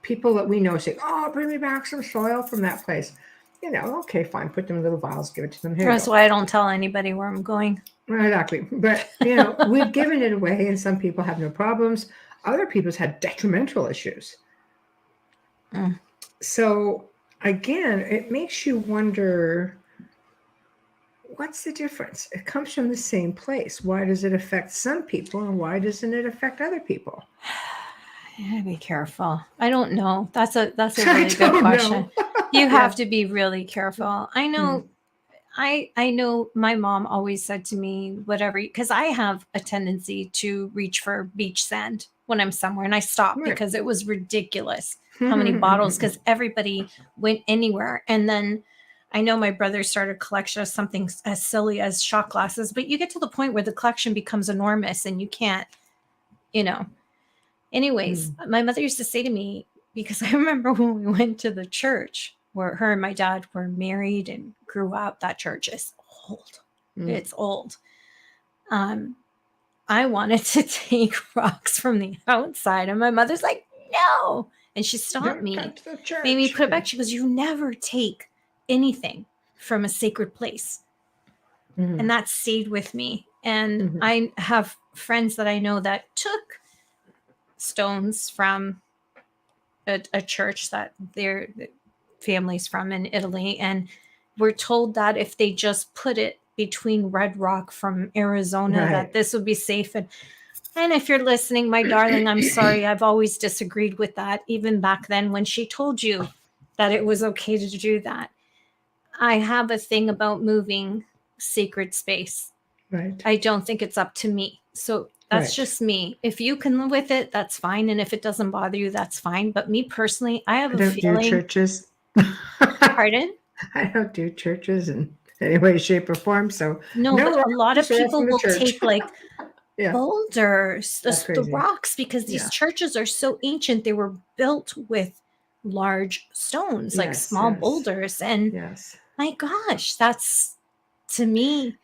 people that we know say, "Oh, bring me back some soil from that place." Okay, fine. Put them in little vials, give it to them. That's why I don't tell anybody where I'm going. Exactly. But, we've given it away, and some people have no problems. Other people's had detrimental issues. So, again, it makes you wonder, what's the difference? It comes from the same place. Why does it affect some people, and why doesn't it affect other people? Yeah, be careful. I don't know. That's a really good question. You have to be really careful. I know. I know my mom always said to me, whatever, because I have a tendency to reach for beach sand when I'm somewhere, and I stopped because it was ridiculous how many bottles, because everybody went anywhere. And then I know my brother started a collection of something as silly as shot glasses, but you get to the point where the collection becomes enormous and you can't, Anyways, my mother used to say to me, because I remember when we went to the church where her and my dad were married and grew up, that church is old. It's old. I wanted to take rocks from the outside, and my mother's like, "No." And she stopped me, made me put it back. She goes, "You never take anything from a sacred place." And that stayed with me. And I have friends that I know that took stones from a church that their family's from in Italy, and we're told that if they just put it between red rock from Arizona, that this would be safe. And if you're listening, my darling, I'm sorry, I've always disagreed with that, even back then when she told you that it was okay to do that. I have a thing about moving sacred space. I don't think it's up to me. So that's just me. If you can live with it, that's fine. And if it doesn't bother you, that's fine. But me personally, I have a feeling. Do churches. Pardon? I don't do churches in any way, shape, or form. So no, but a lot of people will take like boulders, the rocks, because these churches are so ancient. They were built with large stones, like small boulders. And my gosh, that's, to me,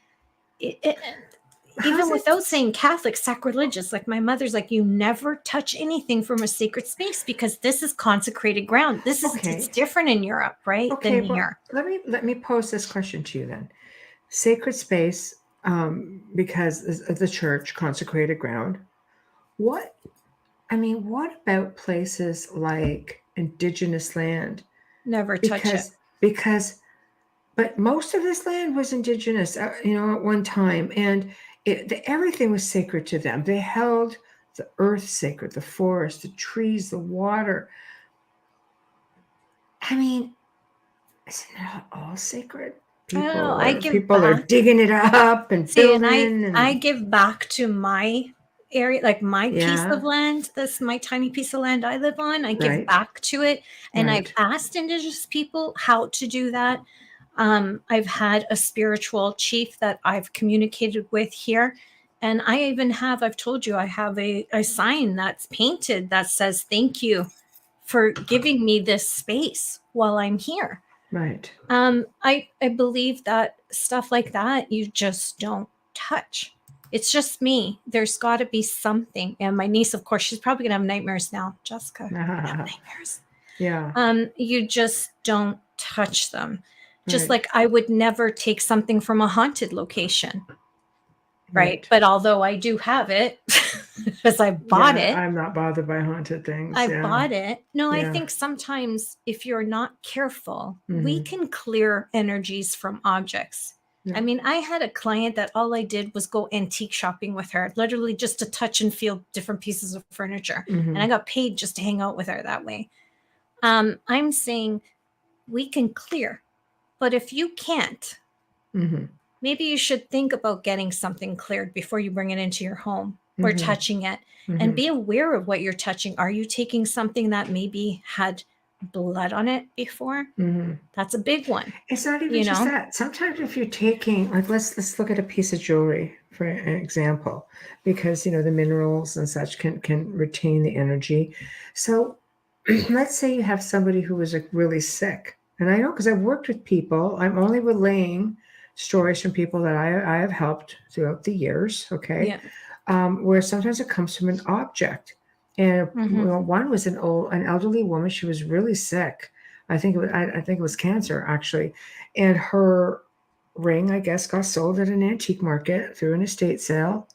even without saying Catholic, sacrilegious. Like my mother's like, you never touch anything from a sacred space because this is consecrated ground. This is it's different in Europe, right? Okay, than here. Let me pose this question to you then. Sacred space, because of the church, consecrated ground. What about places like indigenous land? Never touch it. But most of this land was indigenous, at one time, and everything was sacred to them. They held the earth sacred, the forest, the trees, the water. Isn't it all sacred? People are digging it up and building. I give back to my area, like my piece of land. This my tiny piece of land I live on. I give back to it, and I've asked indigenous people how to do that. I've had a spiritual chief that I've communicated with here. And I even have, I've told you, I have a sign that's painted that says, "Thank you for giving me this space while I'm here." Right. I believe that stuff like that, you just don't touch. It's just me. There's got to be something. And my niece, of course, she's probably going to have nightmares now. Jessica, have nightmares. Yeah. You just don't touch them. Just Right. like I would never take something from a haunted location. Right. Right. But although I do have it, because I bought Yeah, it, I'm not bothered by haunted things. I Yeah. bought it. No, I Yeah. think sometimes if you're not careful, we Mhm. can clear energies from objects. Yeah. I mean, I had a client that all I did was go antique shopping with her, literally just to touch and feel different pieces of furniture. And I Mhm. got paid just to hang out with her that way. I'm saying we can clear, but if you can't, Mhm. maybe you should think about getting something cleared before you bring it into your home or Mhm. touching it, and Mhm. be aware of what you're touching. Are you taking something that maybe had blood on it before? Mhm. That's a big one, It's not even you just know? that. Sometimes if you're taking, like, let's look at a piece of jewelry for an example, because the minerals and such can retain the energy. So let's say you have somebody who is like really sick, and I know because I've worked with people. I'm only relaying stories from people that I have helped throughout the years. Okay, Yeah. where sometimes it comes from an object. And Mm-hmm. one was an elderly woman. She was really sick. I think it was cancer actually, and her ring, I guess, got sold at an antique market through an estate sale.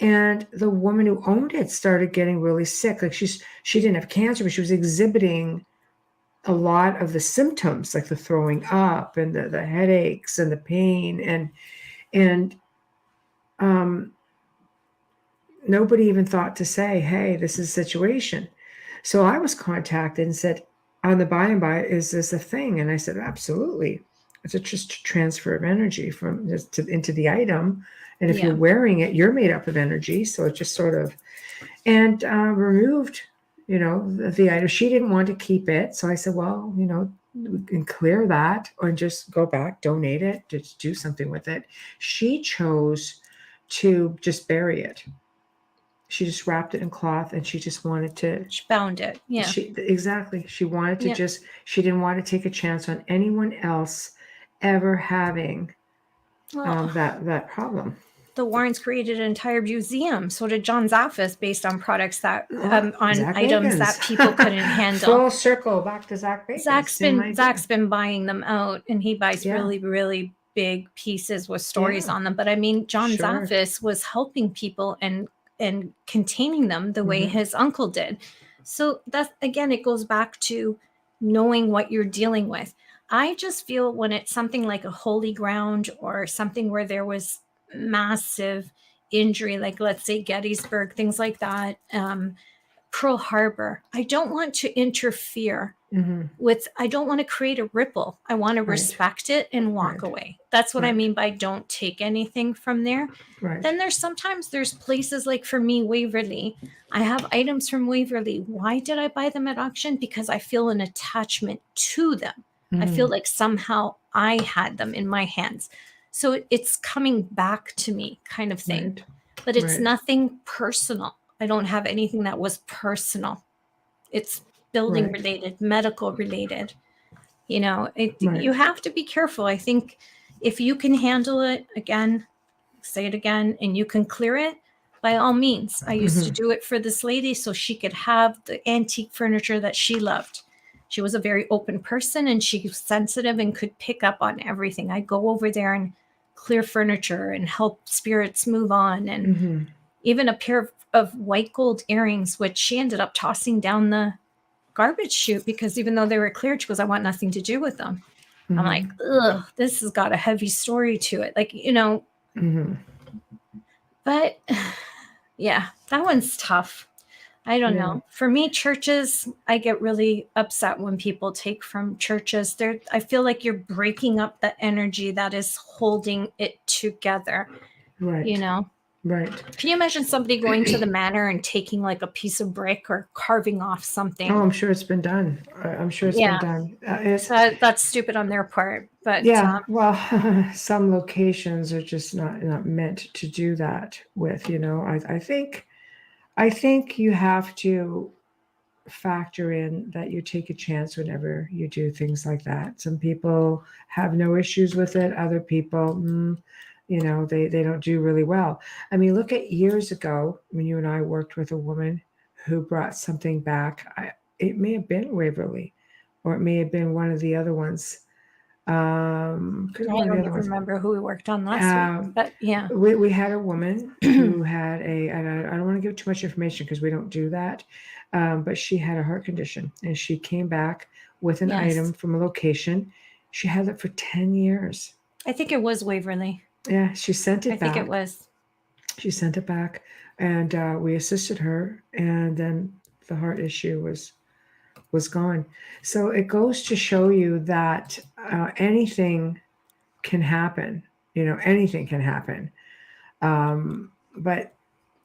And the woman who owned it started getting really sick. Like she didn't have cancer, but she was exhibiting a lot of the symptoms, like the throwing up and the headaches and the pain and um nobody even thought to say, hey, this is a situation. So I was contacted and said, on the buy and buy, is this a thing? And I said, absolutely. It's just a transfer of energy from this into the item. And if you're Yeah. wearing it, you're made up of energy. So it just sort of, and removed, the item. She didn't want to keep it. So I said, well, we can clear that or just go back, donate it, just do something with it. She chose to just bury it. She just wrapped it in cloth and she just wanted to She found it. Yeah. she wanted to Yeah. just she didn't want to take a chance on anyone else ever having Well, that problem. the Warrens created an entire museum. So did John Zaffis, based on products that on Zach items Bagans. that people couldn't handle. Full circle back to Zach Bagans. Same idea. Zach's been buying them out, and he buys Yeah. really, really big pieces with stories Yeah. on them. But I mean, John Sure. Zaffis was helping people and containing them the way Mhm. his uncle did. So that's, again, it goes back to knowing what you're dealing with. I just feel when it's something like a holy ground or something where there was massive injury, like let's say Gettysburg, things like that, Pearl Harbor, I don't want to interfere Mhm. with, I don't want to create a ripple. I want to Right. respect it and walk Right. away. That's what I Right. mean by don't take anything from there. Right. Then there's places like, for me, Waverly. I have items from Waverly. Why did I buy them at auction? Because I feel an attachment to them. I feel Mhm. like somehow I had them in my hands. So it's coming back to me, kind of thing. Right. But it's Right. nothing personal. I don't have anything that was personal. It's building Right. related, medical related. Right. You have to be careful. I think if you can handle it, again, say it again, and you can clear it, by all means. I used to Mhm. do it for this lady so she could have the antique furniture that she loved. She was a very open person and she was sensitive and could pick up on everything. I'd go over there and clear furniture and help spirits move on. And Mhm. even a pair of white gold earrings, which she ended up tossing down the garbage chute because even though they were cleared, she goes, I want nothing to do with them. I'm like, Mhm. ugh, this has got a heavy story to it. Like, Mhm. but yeah, that one's tough. I don't Yeah. know. For me, churches, I get really upset when people take from churches. I feel like you're breaking up the energy that is holding it together. Right. Right. Can you imagine somebody going to the manor and taking like a piece of brick or carving off something? Oh, I'm sure it's been done. I'm sure it's Yeah. been done. So that's stupid on their part. But Yeah, well, some locations are just not meant to do that with, I think you have to factor in that you take a chance whenever you do things like that. Some people have no issues with it. Other people, they don't do really well. I mean, look at years ago when you and I worked with a woman who brought something back. It may have been Waverly. or it may have been one of the other ones. Could have I been one of don't the even other ones. remember who we worked on last week, but yeah. We had a woman who had and I don't want to give too much information because we don't do that, but she had a heart condition, and she came back with an item from a location. She had it for 10 years. I think it was Waverly. Yeah, she sent it back. I think it was. She sent it back, and we assisted her, and then the heart issue was gone. So it goes to show you that anything can happen. Anything can happen. But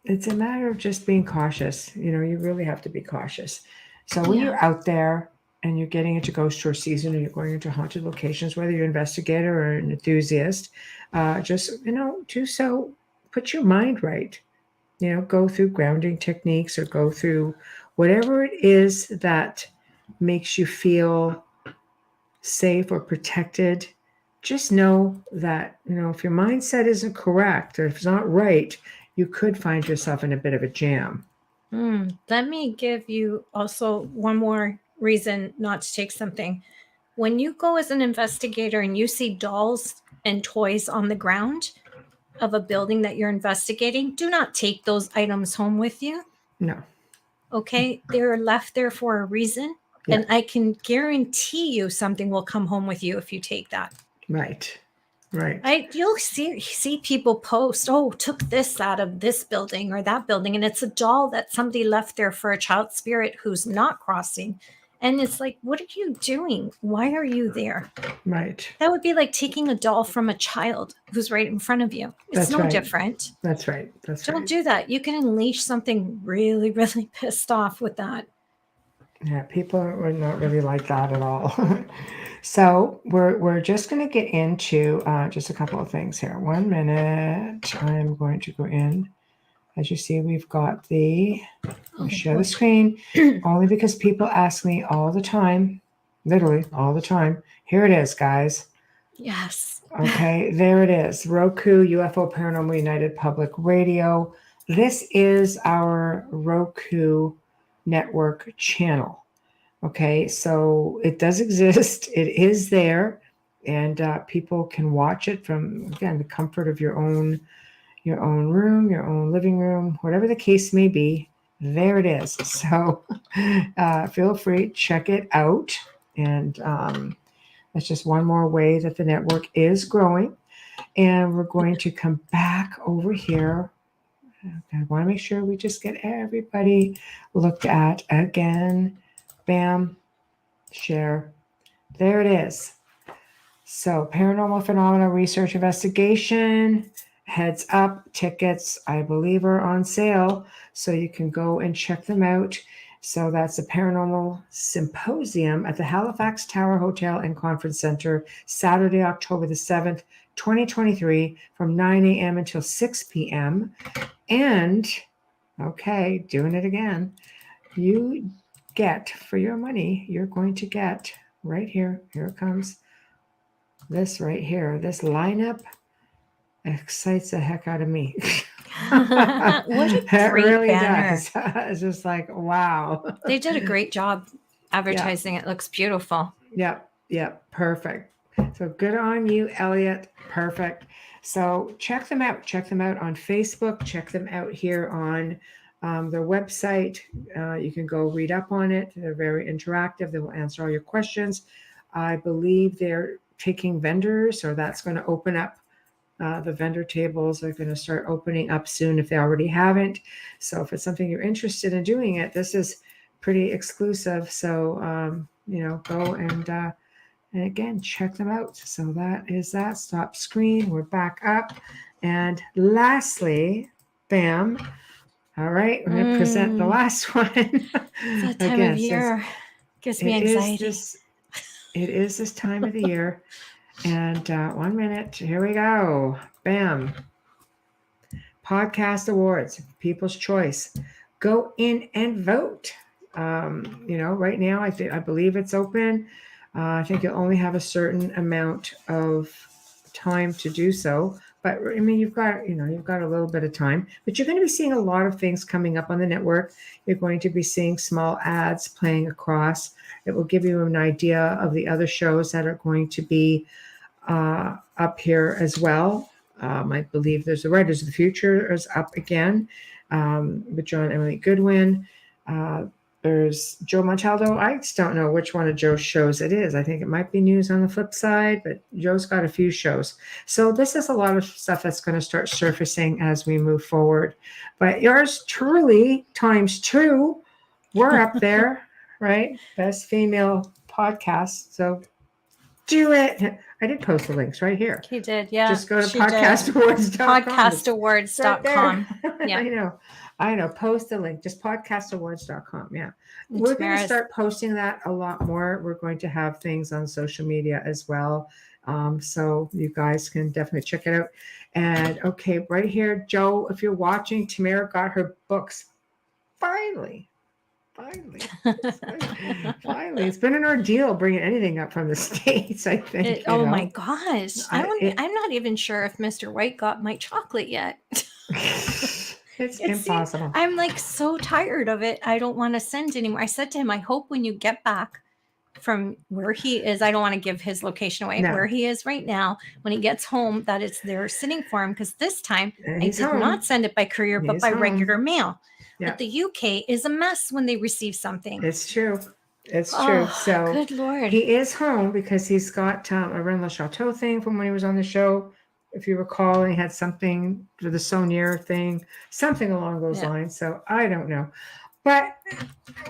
it's a matter of just being cautious. You really have to be cautious. So when you're out there and you're getting into ghost tour season, or you're going into haunted locations, whether you're an investigator or an enthusiast, just, do so, put your mind right. Go through grounding techniques, or go through whatever it is that makes you feel safe or protected. Just know that, if your mindset isn't correct, or if it's not right, you could find yourself in a bit of a jam. Let me give you also one more reason not to take something. When you go as an investigator and you see dolls and toys on the ground of a building that you're investigating, do not take those items home with you. No. Okay? They're left there for a reason. Yeah. And I can guarantee you something will come home with you if you take that. Right. You'll see people post, took this out of this building or that building, and it's a doll that somebody left there for a child spirit who's not crossing. And it's like, what are you doing? Why are you there? Right. That would be like taking a doll from a child who's right in front of you. It's no different. That's right. Don't do that. You can unleash something really, really pissed off with that. Yeah, people are not really like that at all. So we're just going to get into just a couple of things here. 1 minute. I'm going to go in. As you see, we've got I'll share the screen, only because people ask me all the time, literally all the time. Here it is, guys. Yes. Okay, there it is. Roku, UFO Paranormal United Public Radio. This is our Roku network channel. Okay, so it does exist. It is there, and people can watch it from, again, the comfort of your own room, your own living room, whatever the case may be. There it is. So feel free, check it out, and that's just one more way that the network is growing. And we're going to come back over here. I want to make sure we just get everybody looked at again. Bam, share. There it is. So paranormal phenomena research investigation, heads up, tickets, I believe, are on sale. So you can go and check them out. So that's the Paranormal Symposium at the Halifax Tower Hotel and Conference Center, Saturday, October the 7th, 2023, from 9 a.m. until 6 p.m. And, okay, doing it again, you get for your money, you're going to get right here. Here it comes. This right here. This lineup excites the heck out of me. What a great really banner. Does. It's just like, wow. They did a great job advertising. It looks beautiful. Yep. Perfect. So good on you, Elliot. Perfect. So check them out. Check them out on Facebook. Check them out here on their website. You can go read up on it. They're very interactive. They will answer all your questions. I believe they're taking vendors, so that's going to open up. The vendor tables are going to start opening up soon if they already haven't. So if it's something you're interested in doing it, this is pretty exclusive. So, go and again, check them out. So that is that. Stop screen. We're back up. And lastly, bam. All right, we're going to present the last one. That time of year gives me anxiety. It is this time of the year. And 1 minute. Here we go. Bam. Podcast Awards, People's Choice. Go in and vote. Right now, I believe it's open. I think you'll only have a certain amount of time to do so. But I mean, you've got a little bit of time, but you're going to be seeing a lot of things coming up on the network. You're going to be seeing small ads playing across. It will give you an idea of the other shows that are going to be up here as well. I believe there's the Writers of the Future is up again with John and Emily Goodwin. There's Joe Montaldo. I just don't know which one of Joe's shows it is. I think it might be News on the Flip Side, but Joe's got a few shows. So this is a lot of stuff that's going to start surfacing as we move forward. But yours truly ×2, we're up there, right? Best female podcast. So do it. I did post the links right here. He did, yeah. Just go to podcastawards.com. Podcastawards.com. Right Yeah. I know. Post the link. Just podcastawards.com. Yeah. We're going to start posting that a lot more. We're going to have things on social media as well. So you guys can definitely check it out. And okay, right here, Joe, if you're watching, Tamara got her books. Finally. It's been an ordeal bringing anything up from the States, I think. My gosh. I'm not even sure if Mr. White got my chocolate yet. It's impossible. I'm like so tired of it. I don't want to send anymore. I said to him, I hope when you get back from where he is, I don't want to give his location away, where he is right now, when he gets home, that it's there sitting for him. Because this time I did not send it by courier, but by regular mail. Yeah. But the UK is a mess when they receive something. It's true. So good Lord. He is home because he's got a Rennes Le Chateau thing from when he was on the show. If you recall, he had something for the Saunier thing, something along those lines. So I don't know. But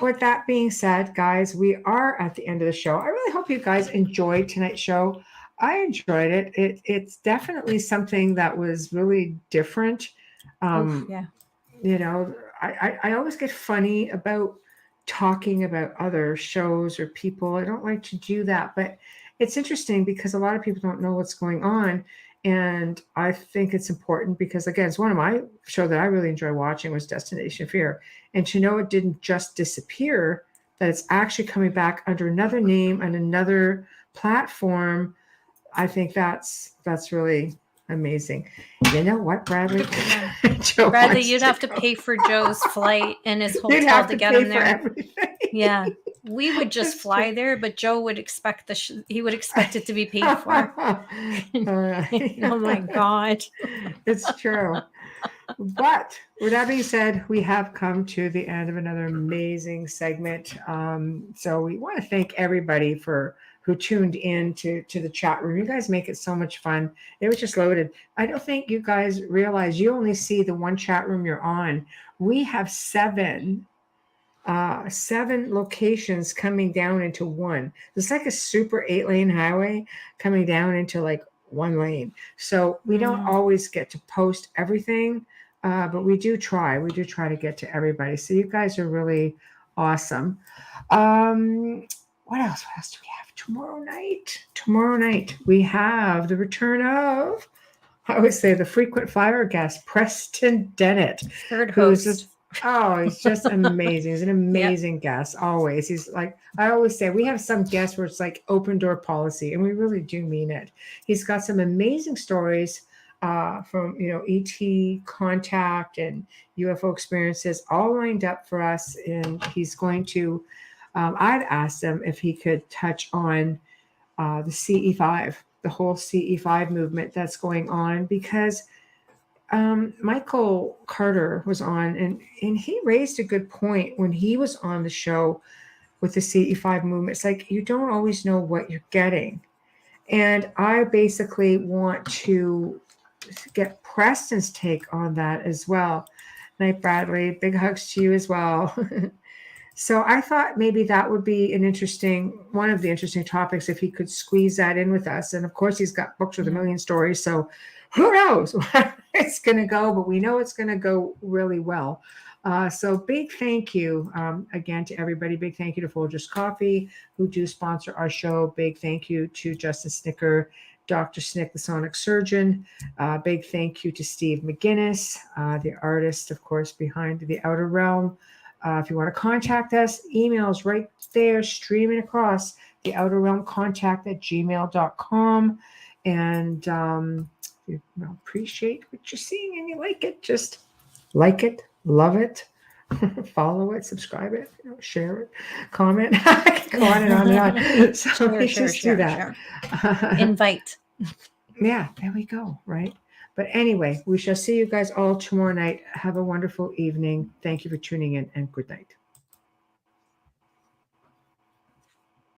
with that being said, guys, we are at the end of the show. I really hope you guys enjoyed tonight's show. I enjoyed it. It's definitely something that was really different. I always get funny about talking about other shows or people. I don't like to do that, but it's interesting because a lot of people don't know what's going on. And I think it's important because, again, it's one of my show that I really enjoy watching was Destination Fear. And to know it didn't just disappear, that it's actually coming back under another name and another platform, I think that's really amazing. You know what, Bradley? Bradley, you'd have to pay for Joe's flight and his hotel to get him there. Yeah, we would just fly there, but Joe would expect he would expect it to be paid for. Oh my God, it's true. But with that being said, we have come to the end of another amazing segment. So we want to thank everybody who tuned in to the chat room. You guys make it so much fun. It was just loaded. I don't think you guys realize you only see the one chat room you're on. We have seven locations coming down into one. It's like a super 8-lane highway coming down into like one lane. So we don't always get to post everything, but we do try. We do try to get to everybody. So you guys are really awesome. What else do we have tomorrow night? Tomorrow night we have the return of, I would say, the frequent flyer guest, Preston Dennett. Third host. He's just amazing. He's an amazing guest always. He's like, I always say, we have some guests where it's like open door policy, and we really do mean it. He's got some amazing stories from ET contact and UFO experiences all lined up for us, and he's going to. I'd asked him if he could touch on the CE5, the whole CE5 movement that's going on, because Michael Carter was on, and he raised a good point when he was on the show with the CE5 movement. It's like you don't always know what you're getting. And I basically want to get Preston's take on that as well. Night, Bradley. Big hugs to you as well. So I thought maybe that would be one of the interesting topics if he could squeeze that in with us. And of course, he's got books with a million stories. So who knows where it's going to go, but we know it's going to go really well. So big thank you again to everybody. Big thank you to Folgers Coffee, who do sponsor our show. Big thank you to Justin Snicker, Dr. Snick, the sonic surgeon. Big thank you to Steve McGinnis, the artist, of course, behind The Outer Realm. If you want to contact us, emails right there streaming across, the Outer Realm contact@gmail.com. And you appreciate what you're seeing and you like it, just like it, love it, follow it, subscribe it, share it, comment. I can go on and on and on. So do that. Invite. Yeah, there we go. Right. But anyway, we shall see you guys all tomorrow night. Have a wonderful evening. Thank you for tuning in, and good night.